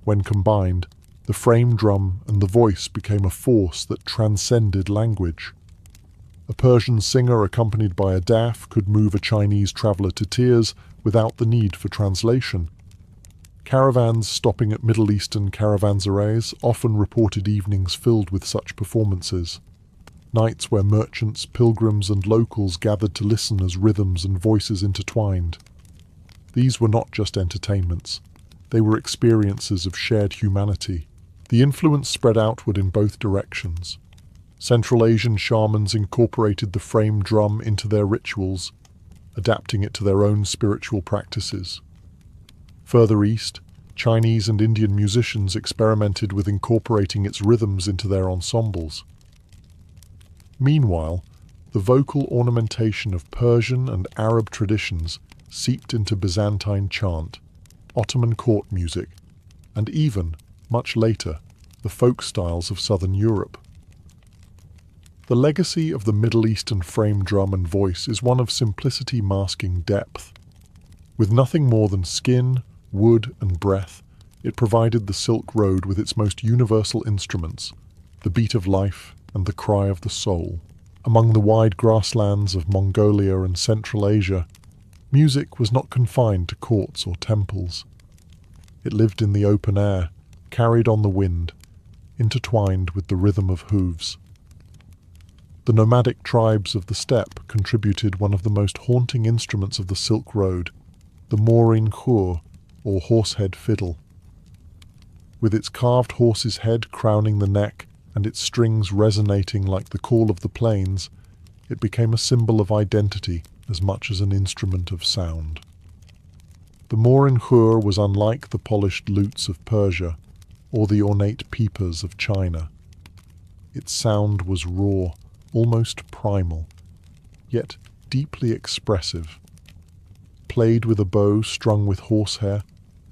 When combined, the frame drum and the voice became a force that transcended language. A Persian singer accompanied by a daf could move a Chinese traveler to tears without the need for translation. Caravans stopping at Middle Eastern caravanserais often reported evenings filled with such performances. Nights where merchants, pilgrims, and locals gathered to listen as rhythms and voices intertwined. These were not just entertainments. They were experiences of shared humanity. The influence spread outward in both directions. Central Asian shamans incorporated the frame drum into their rituals, adapting it to their own spiritual practices. Further east, Chinese and Indian musicians experimented with incorporating its rhythms into their ensembles. Meanwhile, the vocal ornamentation of Persian and Arab traditions seeped into Byzantine chant, Ottoman court music, and even, much later, the folk styles of southern Europe. The legacy of the Middle Eastern frame drum and voice is one of simplicity masking depth. With nothing more than skin, wood, and breath, it provided the Silk Road with its most universal instruments, the beat of life and the cry of the soul. Among the wide grasslands of Mongolia and Central Asia, music was not confined to courts or temples. It lived in the open air, carried on the wind, intertwined with the rhythm of hooves. The nomadic tribes of the steppe contributed one of the most haunting instruments of the Silk Road, the morin khur, or horsehead fiddle. With its carved horse's head crowning the neck and its strings resonating like the call of the plains, it became a symbol of identity as much as an instrument of sound. The morin khur was unlike the polished lutes of Persia or the ornate pipers of China. Its sound was raw, almost primal, yet deeply expressive. Played with a bow strung with horsehair,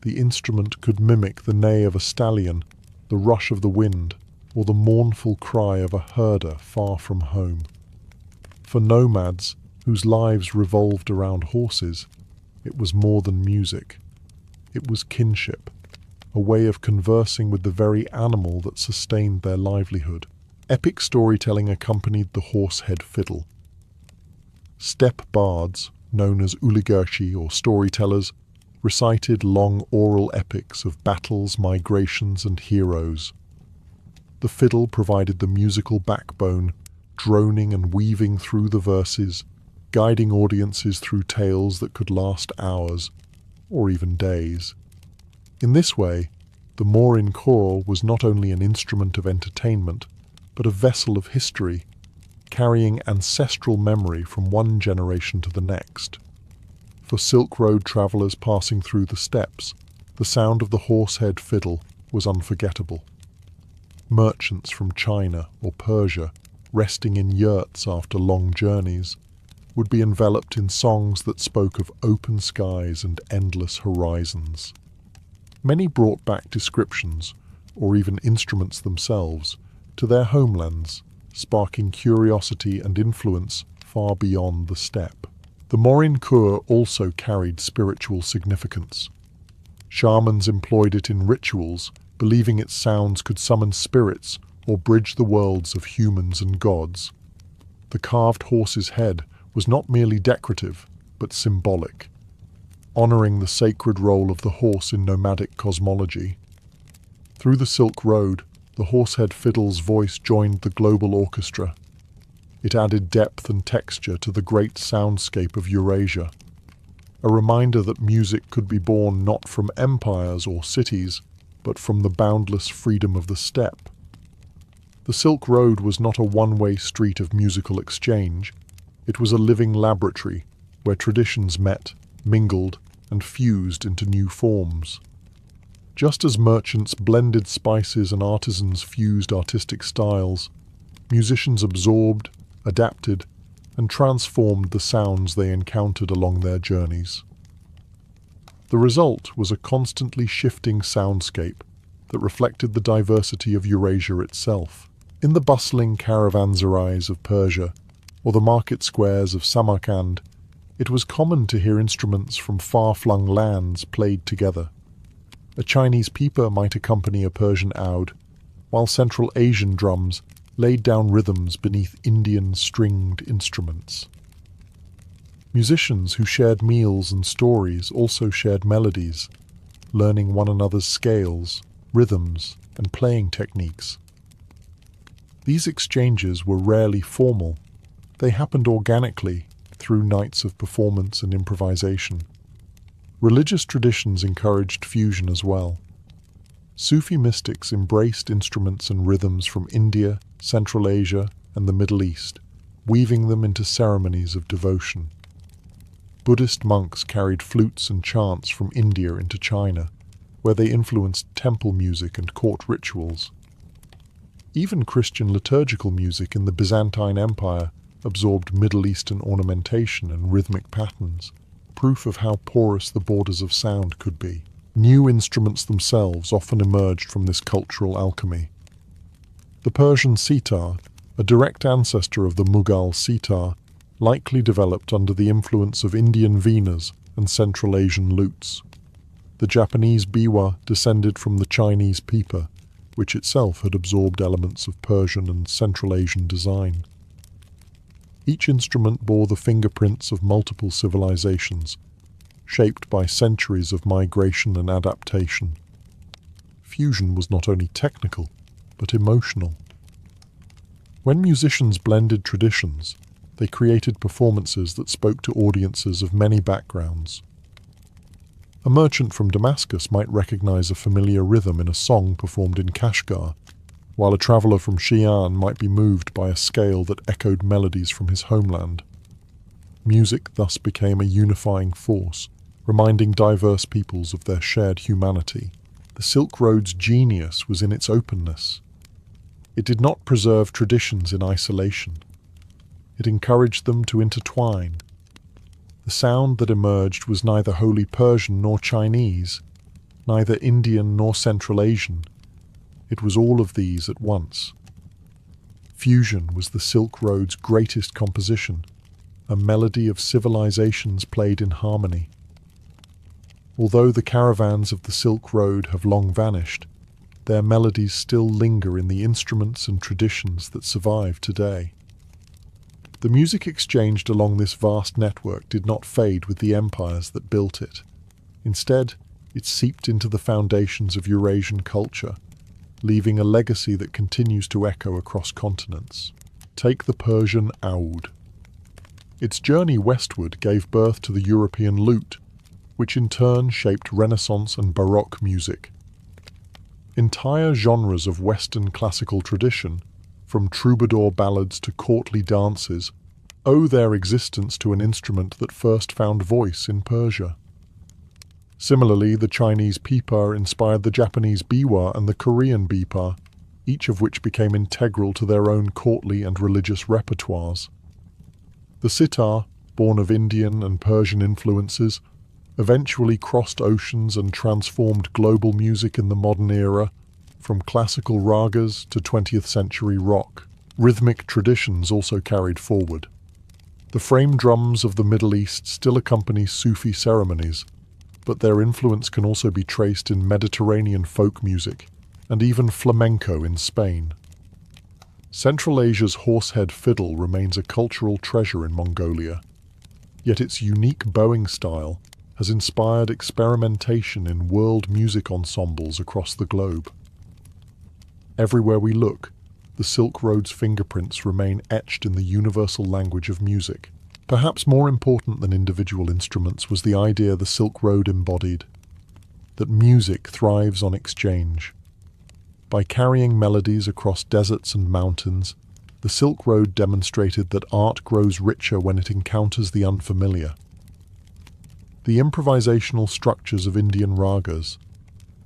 the instrument could mimic the neigh of a stallion, the rush of the wind, or the mournful cry of a herder far from home. For nomads, whose lives revolved around horses, it was more than music. It was kinship, a way of conversing with the very animal that sustained their livelihood. Epic storytelling accompanied the horsehead fiddle. Steppe bards, known as uligershi or storytellers, recited long oral epics of battles, migrations, and heroes. The fiddle provided the musical backbone, droning and weaving through the verses, guiding audiences through tales that could last hours, or even days. In this way, the morin khur was not only an instrument of entertainment, but a vessel of history, carrying ancestral memory from one generation to the next. For Silk Road travellers passing through the steppes, the sound of the horsehead fiddle was unforgettable. merchants from China or Persia, resting in yurts after long journeys, would be enveloped in songs that spoke of open skies and endless horizons. Many brought back descriptions, or even instruments themselves, to their homelands, sparking curiosity and influence far beyond the steppe. The morin kur also carried spiritual significance. Shamans employed it in rituals, believing its sounds could summon spirits or bridge the worlds of humans and gods. The carved horse's head was not merely decorative, but symbolic, honoring the sacred role of the horse in nomadic cosmology. Through the Silk Road, the horsehead fiddle's voice joined the global orchestra. It added depth and texture to the great soundscape of Eurasia, a reminder that music could be born not from empires or cities, but from the boundless freedom of the steppe. The Silk Road was not a one-way street of musical exchange. It was a living laboratory where traditions met, mingled, and fused into new forms. Just as merchants blended spices and artisans fused artistic styles, musicians absorbed, adapted, and transformed the sounds they encountered along their journeys. The result was a constantly shifting soundscape that reflected the diversity of Eurasia itself. In the bustling caravanserais of Persia, or the market squares of Samarkand, it was common to hear instruments from far-flung lands played together. A Chinese pipa might accompany a Persian oud, while Central Asian drums laid down rhythms beneath Indian stringed instruments. Musicians who shared meals and stories also shared melodies, learning one another's scales, rhythms, and playing techniques. These exchanges were rarely formal. They happened organically through nights of performance and improvisation. Religious traditions encouraged fusion as well. Sufi mystics embraced instruments and rhythms from India, Central Asia, and the Middle East, weaving them into ceremonies of devotion. Buddhist monks carried flutes and chants from India into China, where they influenced temple music and court rituals. Even Christian liturgical music in the Byzantine Empire absorbed Middle Eastern ornamentation and rhythmic patterns, proof of how porous the borders of sound could be. New instruments themselves often emerged from this cultural alchemy. The Persian sitar, a direct ancestor of the Mughal sitar, likely developed under the influence of Indian venas and Central Asian lutes. The Japanese biwa descended from the Chinese pipa, which itself had absorbed elements of Persian and Central Asian design. Each instrument bore the fingerprints of multiple civilizations, shaped by centuries of migration and adaptation. Fusion was not only technical, but emotional. When musicians blended traditions, they created performances that spoke to audiences of many backgrounds. A merchant from Damascus might recognize a familiar rhythm in a song performed in Kashgar, while a traveler from Xi'an might be moved by a scale that echoed melodies from his homeland. Music thus became a unifying force, reminding diverse peoples of their shared humanity. The Silk Road's genius was in its openness. It did not preserve traditions in isolation. It encouraged them to intertwine. The sound that emerged was neither wholly Persian nor Chinese, neither Indian nor Central Asian. It was all of these at once. Fusion was the Silk Road's greatest composition, a melody of civilizations played in harmony. Although the caravans of the Silk Road have long vanished, their melodies still linger in the instruments and traditions that survive today. The music exchanged along this vast network did not fade with the empires that built it. Instead, it seeped into the foundations of Eurasian culture, leaving a legacy that continues to echo across continents. Take the Persian oud. Its journey westward gave birth to the European lute, which in turn shaped Renaissance and Baroque music. Entire genres of Western classical tradition, from troubadour ballads to courtly dances, owe their existence to an instrument that first found voice in Persia. Similarly, the Chinese pipa inspired the Japanese biwa and the Korean bipa, each of which became integral to their own courtly and religious repertoires. The sitar, born of Indian and Persian influences, eventually crossed oceans and transformed global music in the modern era, from classical ragas to 20th century rock. Rhythmic traditions also carried forward. The frame drums of the Middle East still accompany Sufi ceremonies, but their influence can also be traced in Mediterranean folk music and even flamenco in Spain. Central Asia's horsehead fiddle remains a cultural treasure in Mongolia, yet its unique bowing style has inspired experimentation in world music ensembles across the globe. Everywhere we look, the Silk Road's fingerprints remain etched in the universal language of music. Perhaps more important than individual instruments was the idea the Silk Road embodied, that music thrives on exchange. By carrying melodies across deserts and mountains, the Silk Road demonstrated that art grows richer when it encounters the unfamiliar. The improvisational structures of Indian ragas,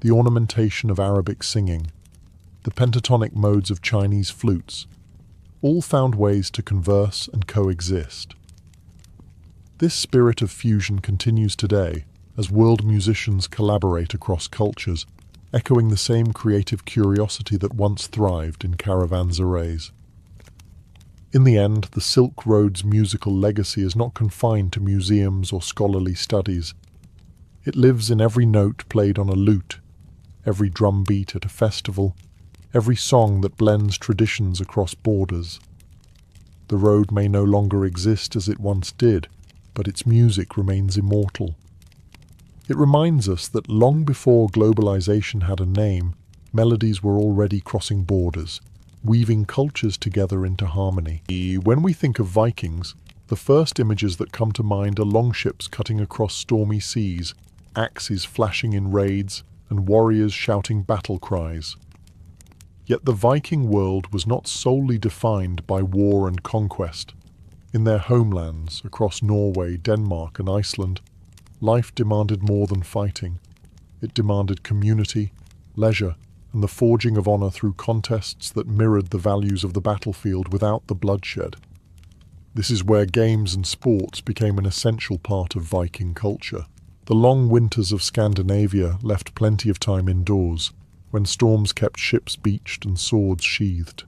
the ornamentation of Arabic singing, the pentatonic modes of Chinese flutes, all found ways to converse and coexist. This spirit of fusion continues today as world musicians collaborate across cultures, echoing the same creative curiosity that once thrived in caravanserais. In the end, the Silk Road's musical legacy is not confined to museums or scholarly studies. It lives in every note played on a lute, every drum beat at a festival, every song that blends traditions across borders. The road may no longer exist as it once did, but its music remains immortal. It reminds us that long before globalization had a name, melodies were already crossing borders, weaving cultures together into harmony. When we think of Vikings, the first images that come to mind are longships cutting across stormy seas, axes flashing in raids, and warriors shouting battle cries. Yet the Viking world was not solely defined by war and conquest. In their homelands, across Norway, Denmark, and Iceland, life demanded more than fighting. It demanded community, leisure, and the forging of honor through contests that mirrored the values of the battlefield without the bloodshed. This is where games and sports became an essential part of Viking culture. The long winters of Scandinavia left plenty of time indoors, when storms kept ships beached and swords sheathed.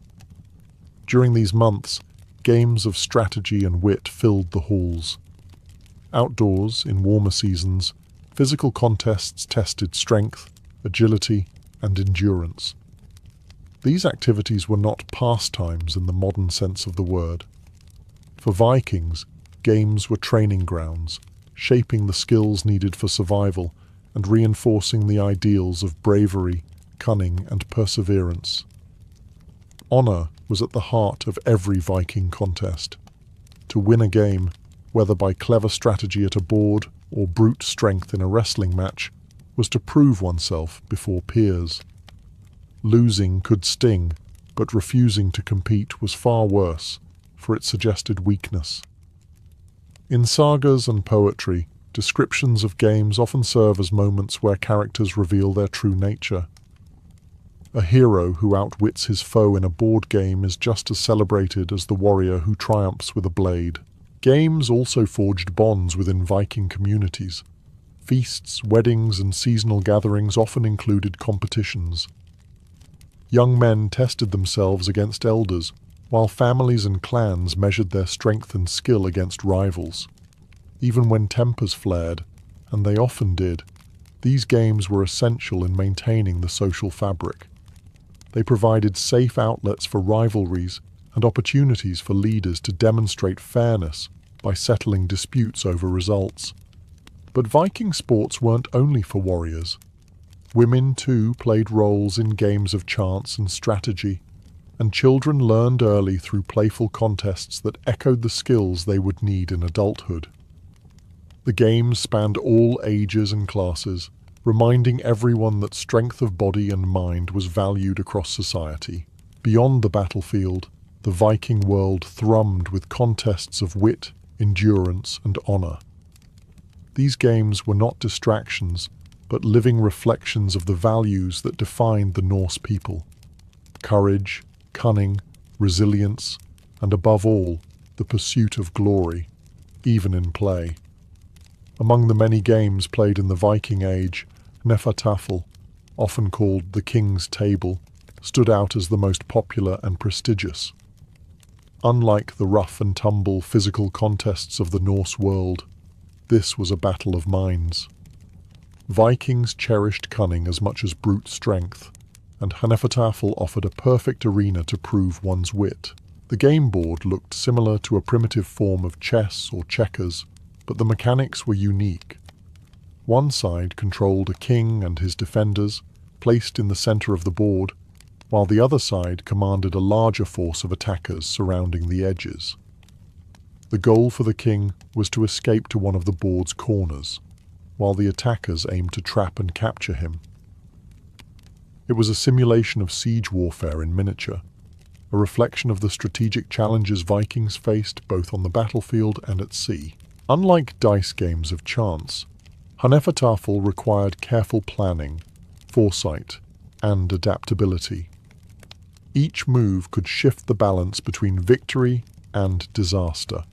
During these months, games of strategy and wit filled the halls. Outdoors, in warmer seasons, physical contests tested strength, agility, and endurance. These activities were not pastimes in the modern sense of the word. For Vikings, games were training grounds, shaping the skills needed for survival and reinforcing the ideals of bravery, cunning, and perseverance. Honor was at the heart of every Viking contest. To win a game, whether by clever strategy at a board or brute strength in a wrestling match, was to prove oneself before peers. Losing could sting, but refusing to compete was far worse, for it suggested weakness. In sagas and poetry, descriptions of games often serve as moments where characters reveal their true nature. A hero who outwits his foe in a board game is just as celebrated as the warrior who triumphs with a blade. Games also forged bonds within Viking communities. Feasts, weddings, and seasonal gatherings often included competitions. Young men tested themselves against elders, while families and clans measured their strength and skill against rivals. Even when tempers flared, and they often did, these games were essential in maintaining the social fabric. They provided safe outlets for rivalries and opportunities for leaders to demonstrate fairness by settling disputes over results. But Viking sports weren't only for warriors. Women, too, played roles in games of chance and strategy, and children learned early through playful contests that echoed the skills they would need in adulthood. The games spanned all ages and classes, reminding everyone that strength of body and mind was valued across society. Beyond the battlefield, the Viking world thrummed with contests of wit, endurance, and honor. These games were not distractions, but living reflections of the values that defined the Norse people. courage, cunning, resilience, and above all, the pursuit of glory, even in play. Among the many games played in the Viking Age, Hnefatafl, often called the King's Table, stood out as the most popular and prestigious. Unlike the rough-and-tumble physical contests of the Norse world, this was a battle of minds. Vikings cherished cunning as much as brute strength, and Hnefatafl offered a perfect arena to prove one's wit. The game board looked similar to a primitive form of chess or checkers, but the mechanics were unique. One side controlled a king and his defenders, placed in the center of the board, while the other side commanded a larger force of attackers surrounding the edges. The goal for the king was to escape to one of the board's corners, while the attackers aimed to trap and capture him. It was a simulation of siege warfare in miniature, a reflection of the strategic challenges Vikings faced both on the battlefield and at sea. Unlike dice games of chance, Hnefatafl required careful planning, foresight, and adaptability. Each move could shift the balance between victory and disaster.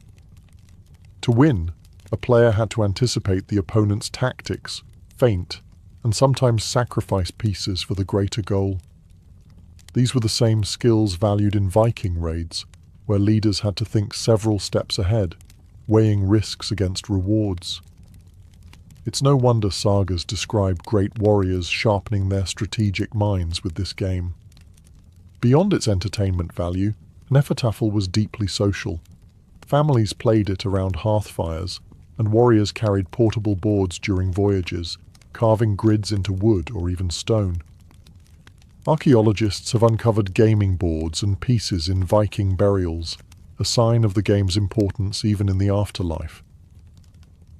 To win, a player had to anticipate the opponent's tactics, feint, and sometimes sacrifice pieces for the greater goal. These were the same skills valued in Viking raids, where leaders had to think several steps ahead, weighing risks against rewards. It's no wonder sagas describe great warriors sharpening their strategic minds with this game. Beyond its entertainment value, Hnefatafl was deeply social. Families played it around hearthfires, and warriors carried portable boards during voyages, carving grids into wood or even stone. Archaeologists have uncovered gaming boards and pieces in Viking burials, a sign of the game's importance even in the afterlife.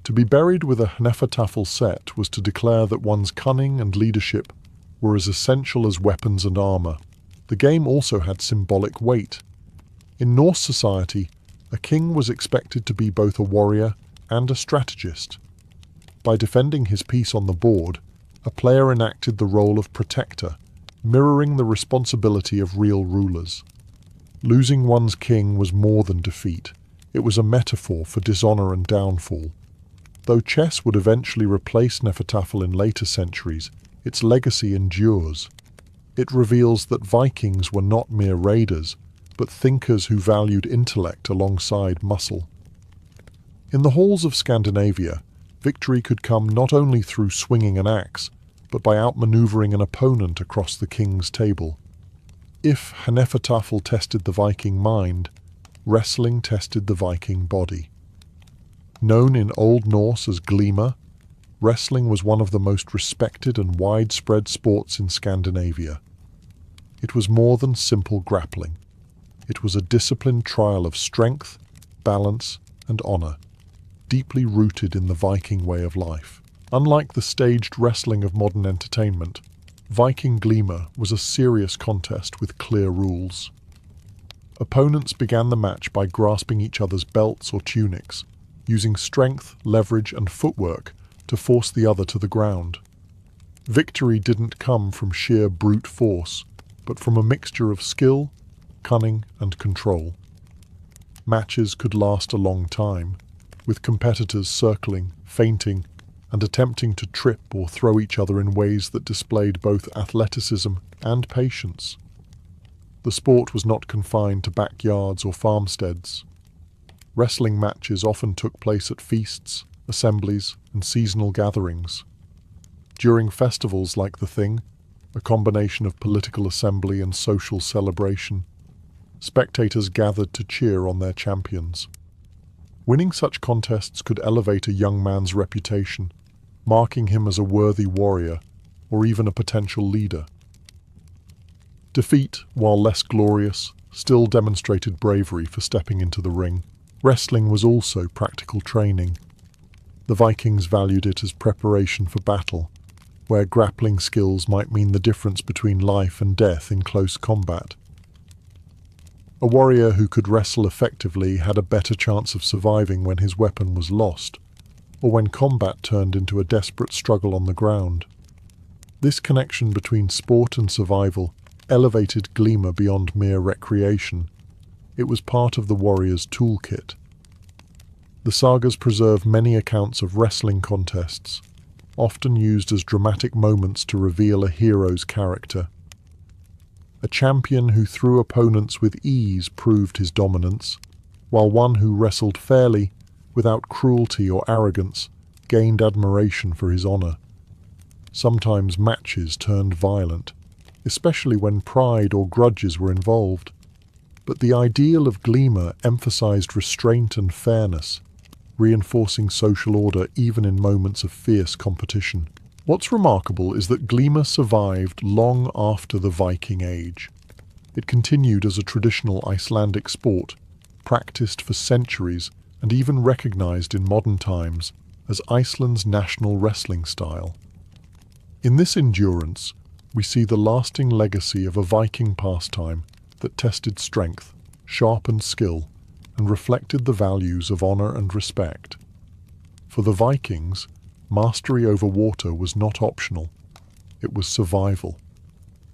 To be buried with a Hnefatafl set was to declare that one's cunning and leadership were as essential as weapons and armor. The game also had symbolic weight. In Norse society, a king was expected to be both a warrior and a strategist. By defending his piece on the board, a player enacted the role of protector, mirroring the responsibility of real rulers. Losing one's king was more than defeat. It was a metaphor for dishonor and downfall. Though chess would eventually replace Hnefatafl in later centuries, its legacy endures. It reveals that Vikings were not mere raiders, but thinkers who valued intellect alongside muscle. In the halls of Scandinavia, victory could come not only through swinging an axe, but by outmaneuvering an opponent across the king's table. If Hnefatafl tested the Viking mind, wrestling tested the Viking body. Known in Old Norse as glima, wrestling was one of the most respected and widespread sports in Scandinavia. It was more than simple grappling. It was a disciplined trial of strength, balance, and honor, deeply rooted in the Viking way of life. Unlike the staged wrestling of modern entertainment, Viking glima was a serious contest with clear rules. Opponents began the match by grasping each other's belts or tunics, using strength, leverage, and footwork to force the other to the ground. Victory didn't come from sheer brute force, but from a mixture of skill, cunning, and control. Matches could last a long time, with competitors circling, feinting, and attempting to trip or throw each other in ways that displayed both athleticism and patience. The sport was not confined to backyards or farmsteads. Wrestling matches often took place at feasts, assemblies, and seasonal gatherings. During festivals like the Thing, a combination of political assembly and social celebration, spectators gathered to cheer on their champions. Winning such contests could elevate a young man's reputation, marking him as a worthy warrior or even a potential leader. Defeat, while less glorious, still demonstrated bravery for stepping into the ring. Wrestling was also practical training. The Vikings valued it as preparation for battle, where grappling skills might mean the difference between life and death in close combat. A warrior who could wrestle effectively had a better chance of surviving when his weapon was lost, or when combat turned into a desperate struggle on the ground. This connection between sport and survival elevated glamour beyond mere recreation. It was part of the warrior's toolkit. The sagas preserve many accounts of wrestling contests, often used as dramatic moments to reveal a hero's character. A champion who threw opponents with ease proved his dominance, while one who wrestled fairly, without cruelty or arrogance, gained admiration for his honor. Sometimes matches turned violent, especially when pride or grudges were involved. But the ideal of glamour emphasized restraint and fairness, reinforcing social order even in moments of fierce competition. What's remarkable is that glamour survived long after the Viking Age. It continued as a traditional Icelandic sport, practiced for centuries and even recognized in modern times as Iceland's national wrestling style. In this endurance, we see the lasting legacy of a Viking pastime that tested strength, sharpened skill, and reflected the values of honor and respect. For the Vikings, mastery over water was not optional, it was survival.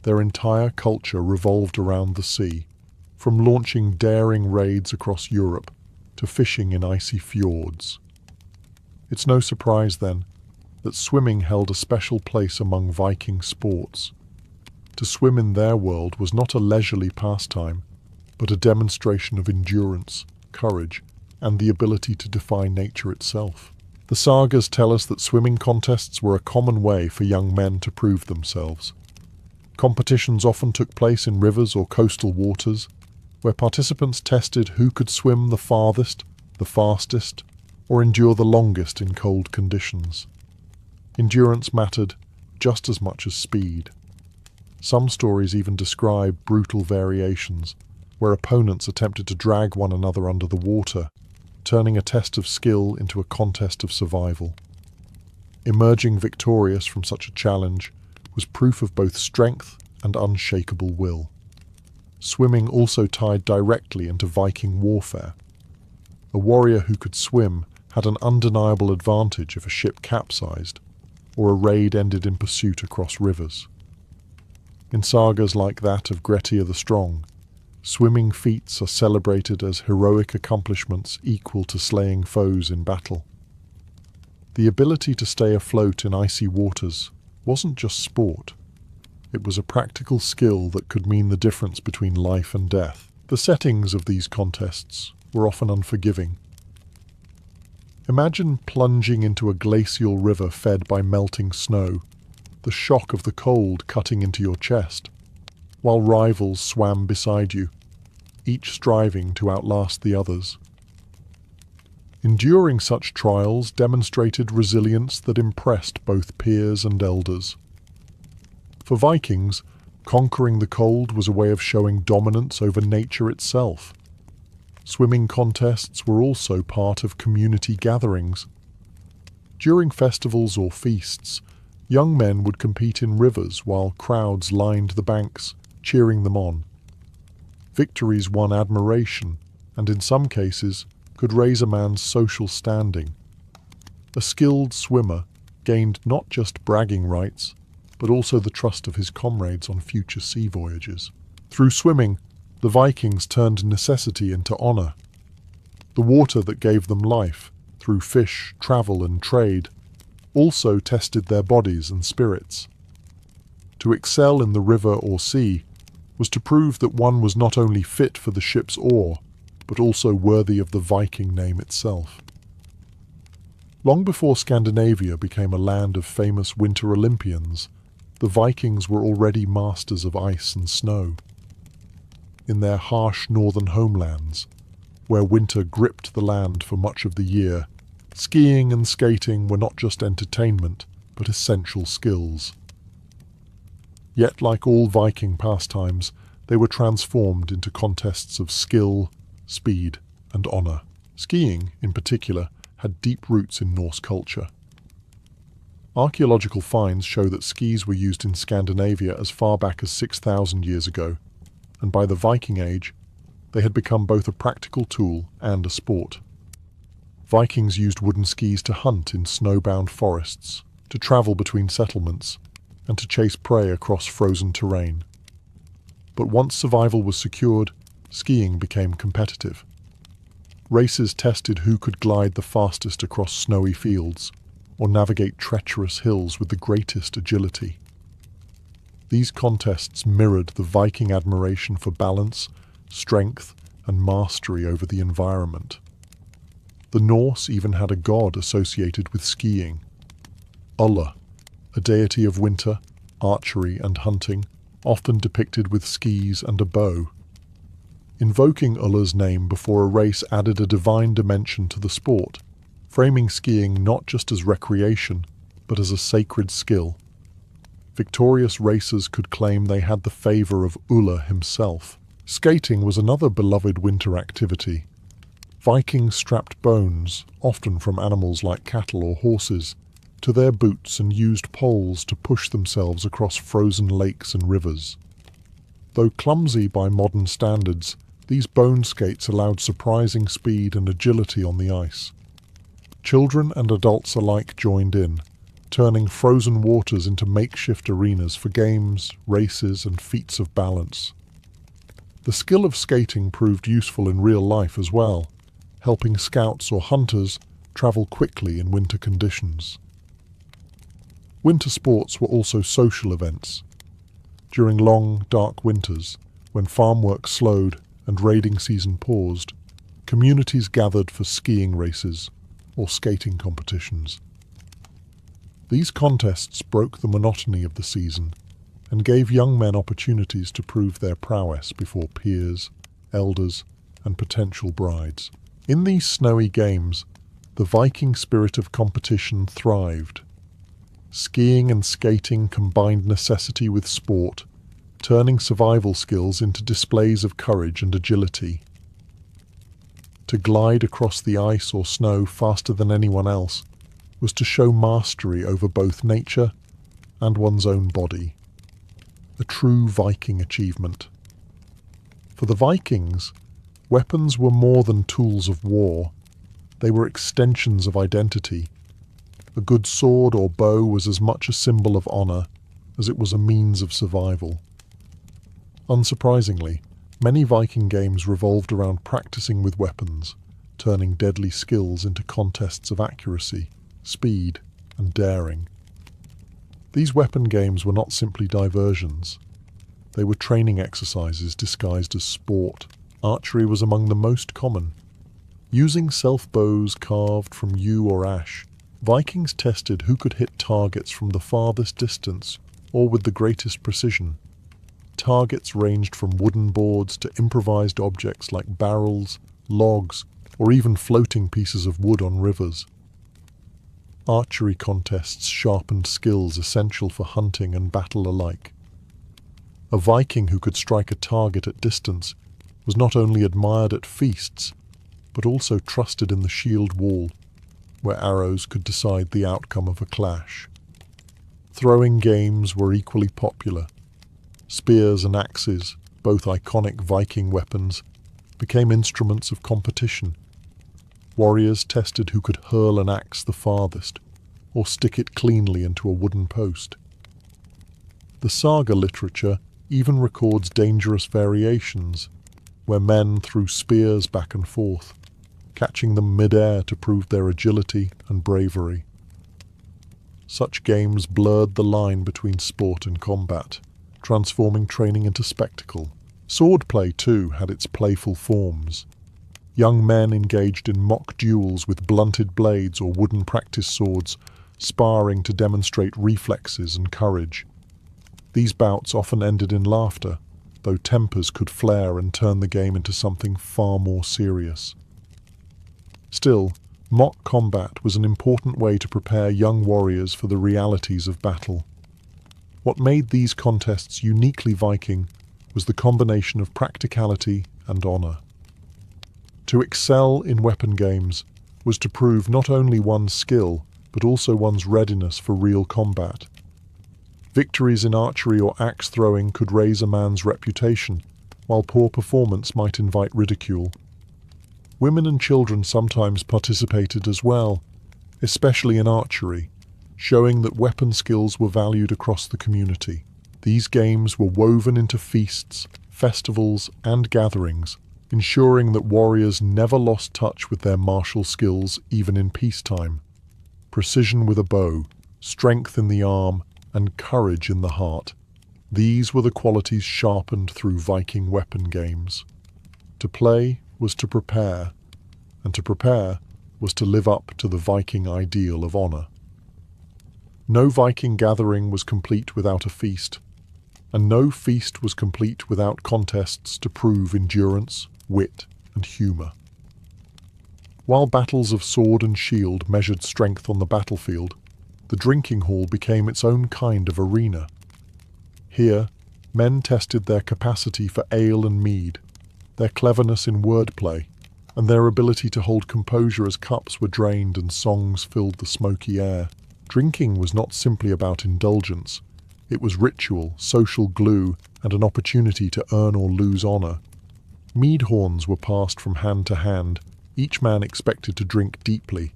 Their entire culture revolved around the sea, from launching daring raids across Europe to fishing in icy fjords. It's no surprise, then, that swimming held a special place among Viking sports. To swim in their world was not a leisurely pastime, but a demonstration of endurance, courage, and the ability to defy nature itself. The sagas tell us that swimming contests were a common way for young men to prove themselves. Competitions often took place in rivers or coastal waters, where participants tested who could swim the farthest, the fastest, or endure the longest in cold conditions. Endurance mattered just as much as speed. Some stories even describe brutal variations, where opponents attempted to drag one another under the water, turning a test of skill into a contest of survival. Emerging victorious from such a challenge was proof of both strength and unshakable will. Swimming also tied directly into Viking warfare. A warrior who could swim had an undeniable advantage if a ship capsized, or a raid ended in pursuit across rivers. In sagas like that of Grettir the Strong, swimming feats are celebrated as heroic accomplishments equal to slaying foes in battle. The ability to stay afloat in icy waters wasn't just sport. It was a practical skill that could mean the difference between life and death. The settings of these contests were often unforgiving. Imagine plunging into a glacial river fed by melting snow, the shock of the cold cutting into your chest, while rivals swam beside you, each striving to outlast the others. Enduring such trials demonstrated resilience that impressed both peers and elders. For Vikings, conquering the cold was a way of showing dominance over nature itself. Swimming contests were also part of community gatherings. During festivals or feasts, young men would compete in rivers while crowds lined the banks, cheering them on. Victories won admiration, and in some cases, could raise a man's social standing. A skilled swimmer gained not just bragging rights, but also the trust of his comrades on future sea voyages. Through swimming, the Vikings turned necessity into honor. The water that gave them life, through fish, travel, and trade, also tested their bodies and spirits. To excel in the river or sea was to prove that one was not only fit for the ship's oar, but also worthy of the Viking name itself. Long before Scandinavia became a land of famous Winter Olympians, the Vikings were already masters of ice and snow. In their harsh northern homelands, where winter gripped the land for much of the year, skiing and skating were not just entertainment, but essential skills. Yet, like all Viking pastimes, they were transformed into contests of skill, speed, and honor. Skiing, in particular, had deep roots in Norse culture. Archaeological finds show that skis were used in Scandinavia as far back as 6,000 years ago, and by the Viking Age, they had become both a practical tool and a sport. Vikings used wooden skis to hunt in snowbound forests, to travel between settlements, and to chase prey across frozen terrain. But once survival was secured, skiing became competitive. Races tested who could glide the fastest across snowy fields or navigate treacherous hills with the greatest agility. These contests mirrored the Viking admiration for balance, strength, and mastery over the environment. The Norse even had a god associated with skiing, Ulla, a deity of winter, archery, and hunting, often depicted with skis and a bow. Invoking Ulla's name before a race added a divine dimension to the sport, framing skiing not just as recreation, but as a sacred skill. Victorious racers could claim they had the favor of Ulla himself. Skating was another beloved winter activity. Vikings strapped bones, often from animals like cattle or horses, to their boots and used poles to push themselves across frozen lakes and rivers. Though clumsy by modern standards, these bone skates allowed surprising speed and agility on the ice. Children and adults alike joined in, turning frozen waters into makeshift arenas for games, races, and feats of balance. The skill of skating proved useful in real life as well, helping scouts or hunters travel quickly in winter conditions. Winter sports were also social events. During long, dark winters, when farm work slowed and raiding season paused, communities gathered for skiing races or skating competitions. These contests broke the monotony of the season and gave young men opportunities to prove their prowess before peers, elders, and potential brides. In these snowy games, the Viking spirit of competition thrived. Skiing and skating combined necessity with sport, turning survival skills into displays of courage and agility. To glide across the ice or snow faster than anyone else was to show mastery over both nature and one's own body. A true Viking achievement. For the Vikings, weapons were more than tools of war. They were extensions of identity. A good sword or bow was as much a symbol of honor as it was a means of survival. Unsurprisingly, many Viking games revolved around practicing with weapons, turning deadly skills into contests of accuracy, speed, and daring. These weapon games were not simply diversions. They were training exercises disguised as sport. Archery was among the most common. Using self-bows carved from yew or ash, Vikings tested who could hit targets from the farthest distance or with the greatest precision. Targets ranged from wooden boards to improvised objects like barrels, logs, or even floating pieces of wood on rivers. Archery contests sharpened skills essential for hunting and battle alike. A Viking who could strike a target at distance was not only admired at feasts, but also trusted in the shield wall, where arrows could decide the outcome of a clash. Throwing games were equally popular. Spears and axes, both iconic Viking weapons, became instruments of competition. Warriors tested who could hurl an axe the farthest, or stick it cleanly into a wooden post. The saga literature even records dangerous variations, where men threw spears back and forth, catching them mid-air to prove their agility and bravery. Such games blurred the line between sport and combat, transforming training into spectacle. Swordplay, too, had its playful forms. Young men engaged in mock duels with blunted blades or wooden practice swords, sparring to demonstrate reflexes and courage. These bouts often ended in laughter, though tempers could flare and turn the game into something far more serious. Still, mock combat was an important way to prepare young warriors for the realities of battle. What made these contests uniquely Viking was the combination of practicality and honor. To excel in weapon games was to prove not only one's skill, but also one's readiness for real combat. Victories in archery or axe throwing could raise a man's reputation, while poor performance might invite ridicule. Women and children sometimes participated as well, especially in archery, showing that weapon skills were valued across the community. These games were woven into feasts, festivals, and gatherings, ensuring that warriors never lost touch with their martial skills even in peacetime. Precision with a bow, strength in the arm, and courage in the heart. These were the qualities sharpened through Viking weapon games. To play was to prepare, and to prepare was to live up to the Viking ideal of honor. No Viking gathering was complete without a feast, and no feast was complete without contests to prove endurance, wit, and humor. While battles of sword and shield measured strength on the battlefield, the drinking hall became its own kind of arena. Here, men tested their capacity for ale and mead, their cleverness in wordplay, and their ability to hold composure as cups were drained and songs filled the smoky air. Drinking was not simply about indulgence. It was ritual, social glue, and an opportunity to earn or lose honor. Mead horns were passed from hand to hand, each man expected to drink deeply.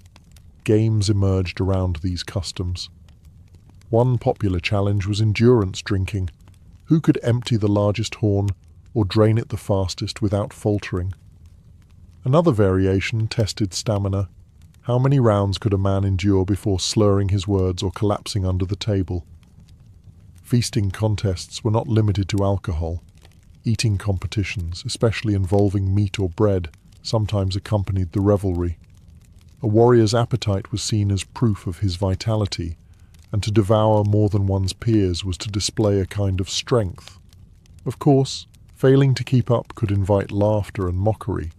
Games emerged around these customs. One popular challenge was endurance drinking. Who could empty the largest horn or drain it the fastest without faltering? Another variation tested stamina. How many rounds could a man endure before slurring his words or collapsing under the table? Feasting contests were not limited to alcohol. Eating competitions, especially involving meat or bread, sometimes accompanied the revelry. A warrior's appetite was seen as proof of his vitality, and to devour more than one's peers was to display a kind of strength. Of course, failing to keep up could invite laughter and mockery,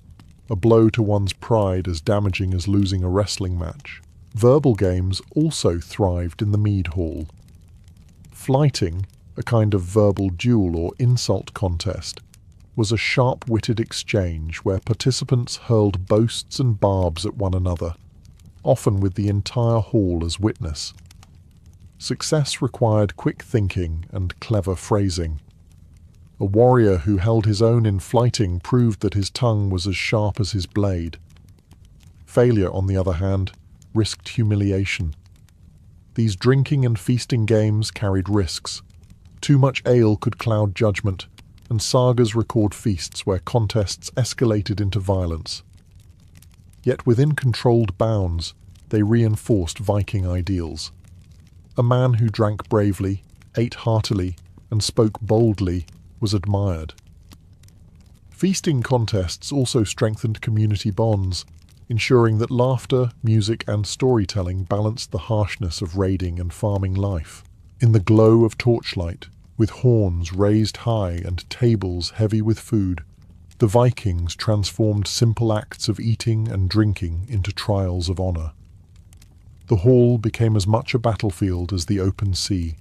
a blow to one's pride as damaging as losing a wrestling match. Verbal games also thrived in the mead hall. Flighting, a kind of verbal duel or insult contest, was a sharp-witted exchange where participants hurled boasts and barbs at one another, often with the entire hall as witness. Success required quick thinking and clever phrasing. A warrior who held his own in flighting proved that his tongue was as sharp as his blade. Failure, on the other hand, risked humiliation. These drinking and feasting games carried risks. Too much ale could cloud judgment, and sagas record feasts where contests escalated into violence. Yet within controlled bounds, they reinforced Viking ideals. A man who drank bravely, ate heartily, and spoke boldly was admired. Feasting contests also strengthened community bonds, ensuring that laughter, music, and storytelling balanced the harshness of raiding and farming life. In the glow of torchlight, with horns raised high and tables heavy with food, the Vikings transformed simple acts of eating and drinking into trials of honor. The hall became as much a battlefield as the open sea.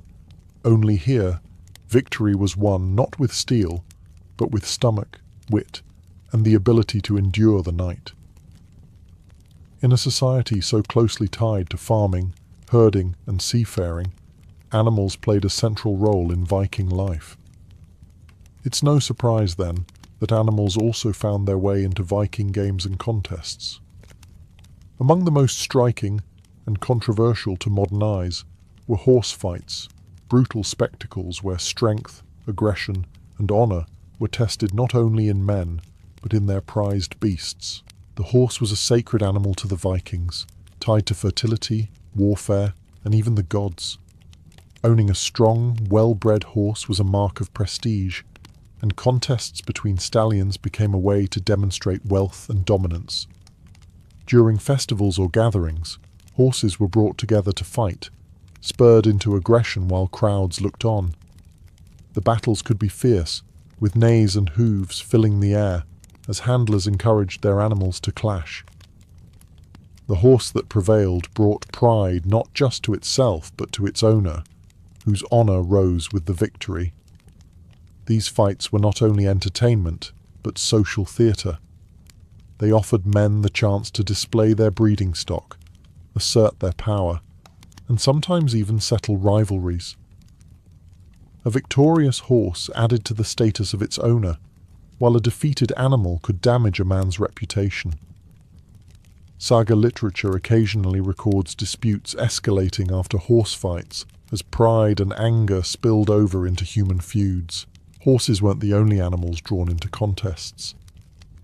Only here, victory was won not with steel, but with stomach, wit, and the ability to endure the night. In a society so closely tied to farming, herding, and seafaring, animals played a central role in Viking life. It's no surprise, then, that animals also found their way into Viking games and contests. Among the most striking and controversial to modern eyes were horse fights, brutal spectacles where strength, aggression, and honor were tested not only in men, but in their prized beasts. The horse was a sacred animal to the Vikings, tied to fertility, warfare, and even the gods. Owning a strong, well-bred horse was a mark of prestige, and contests between stallions became a way to demonstrate wealth and dominance. During festivals or gatherings, horses were brought together to fight, spurred into aggression while crowds looked on. The battles could be fierce, with neighs and hooves filling the air, as handlers encouraged their animals to clash. The horse that prevailed brought pride not just to itself but to its owner, whose honor rose with the victory. These fights were not only entertainment, but social theatre. They offered men the chance to display their breeding stock, assert their power, and sometimes even settle rivalries. A victorious horse added to the status of its owner, while a defeated animal could damage a man's reputation. Saga literature occasionally records disputes escalating after horse fights, as pride and anger spilled over into human feuds. Horses weren't the only animals drawn into contests.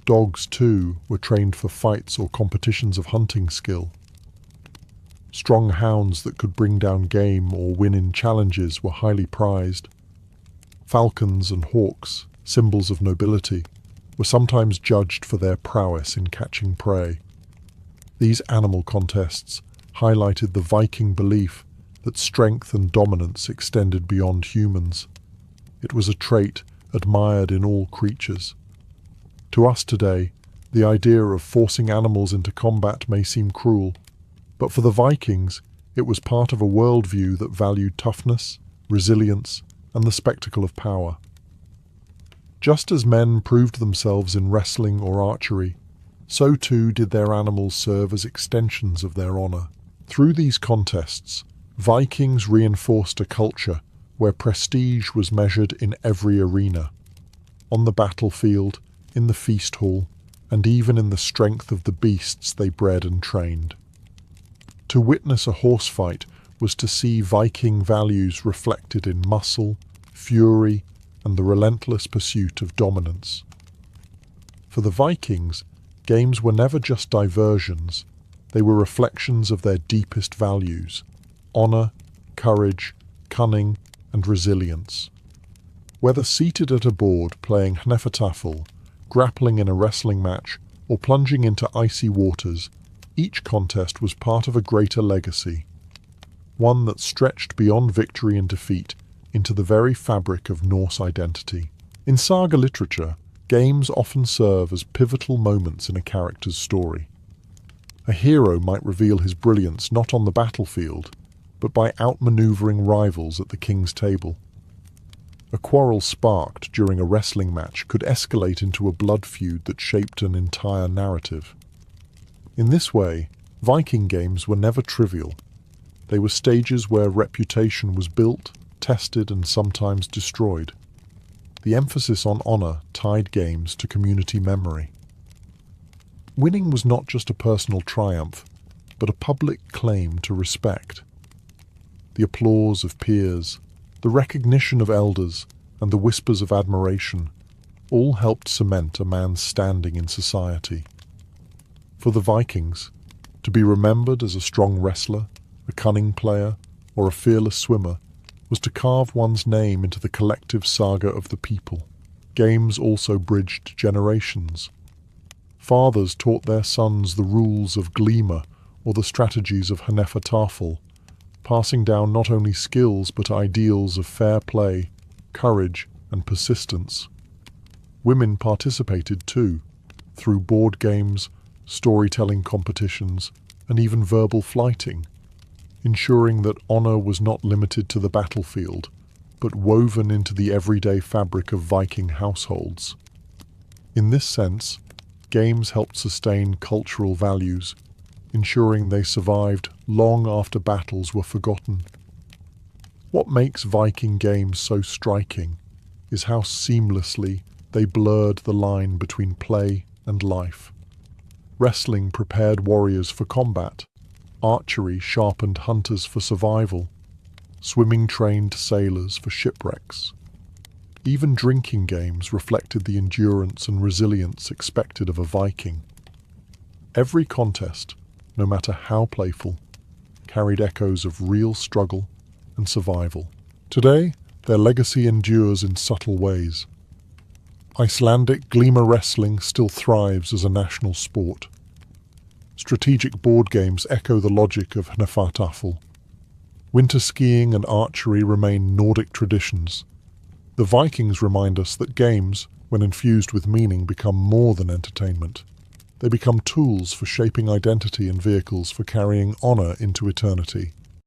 Dogs, too, were trained for fights or competitions of hunting skill. Strong hounds that could bring down game or win in challenges were highly prized. Falcons and hawks, symbols of nobility, were sometimes judged for their prowess in catching prey. These animal contests highlighted the Viking belief that strength and dominance extended beyond humans. It was a trait admired in all creatures. To us today, the idea of forcing animals into combat may seem cruel, but for the Vikings, it was part of a worldview that valued toughness, resilience, and the spectacle of power. Just as men proved themselves in wrestling or archery, so too did their animals serve as extensions of their honor. Through these contests, Vikings reinforced a culture where prestige was measured in every arena, on the battlefield, in the feast hall, and even in the strength of the beasts they bred and trained. To witness a horse fight was to see Viking values reflected in muscle, fury, and the relentless pursuit of dominance. For the Vikings, games were never just diversions, they were reflections of their deepest values: honor, courage, cunning, and resilience. Whether seated at a board playing hnefatafl, grappling in a wrestling match, or plunging into icy waters, each contest was part of a greater legacy, one that stretched beyond victory and defeat into the very fabric of Norse identity. In saga literature, games often serve as pivotal moments in a character's story. A hero might reveal his brilliance not on the battlefield, but by outmaneuvering rivals at the king's table. A quarrel sparked during a wrestling match could escalate into a blood feud that shaped an entire narrative. In this way, Viking games were never trivial. They were stages where reputation was built, tested, and sometimes destroyed. The emphasis on honor tied games to community memory. Winning was not just a personal triumph, but a public claim to respect. The applause of peers, the recognition of elders, and the whispers of admiration all helped cement a man's standing in society. For the Vikings, to be remembered as a strong wrestler, a cunning player, or a fearless swimmer was to carve one's name into the collective saga of the people. Games also bridged generations. Fathers taught their sons the rules of Glima or the strategies of hnefatafl, passing down not only skills but ideals of fair play, courage, and persistence. Women participated too, through board games, storytelling competitions, and even verbal flighting, ensuring that honor was not limited to the battlefield, but woven into the everyday fabric of Viking households. In this sense, games helped sustain cultural values, ensuring they survived long after battles were forgotten. What makes Viking games so striking is how seamlessly they blurred the line between play and life. Wrestling prepared warriors for combat, archery sharpened hunters for survival, swimming trained sailors for shipwrecks. Even drinking games reflected the endurance and resilience expected of a Viking. Every contest, no matter how playful, carried echoes of real struggle and survival. Today, their legacy endures in subtle ways. Icelandic Glima wrestling still thrives as a national sport. Strategic board games echo the logic of hnefatafl. Winter skiing and archery remain Nordic traditions. The Vikings remind us that games, when infused with meaning, become more than entertainment. They become tools for shaping identity and vehicles for carrying honor into eternity.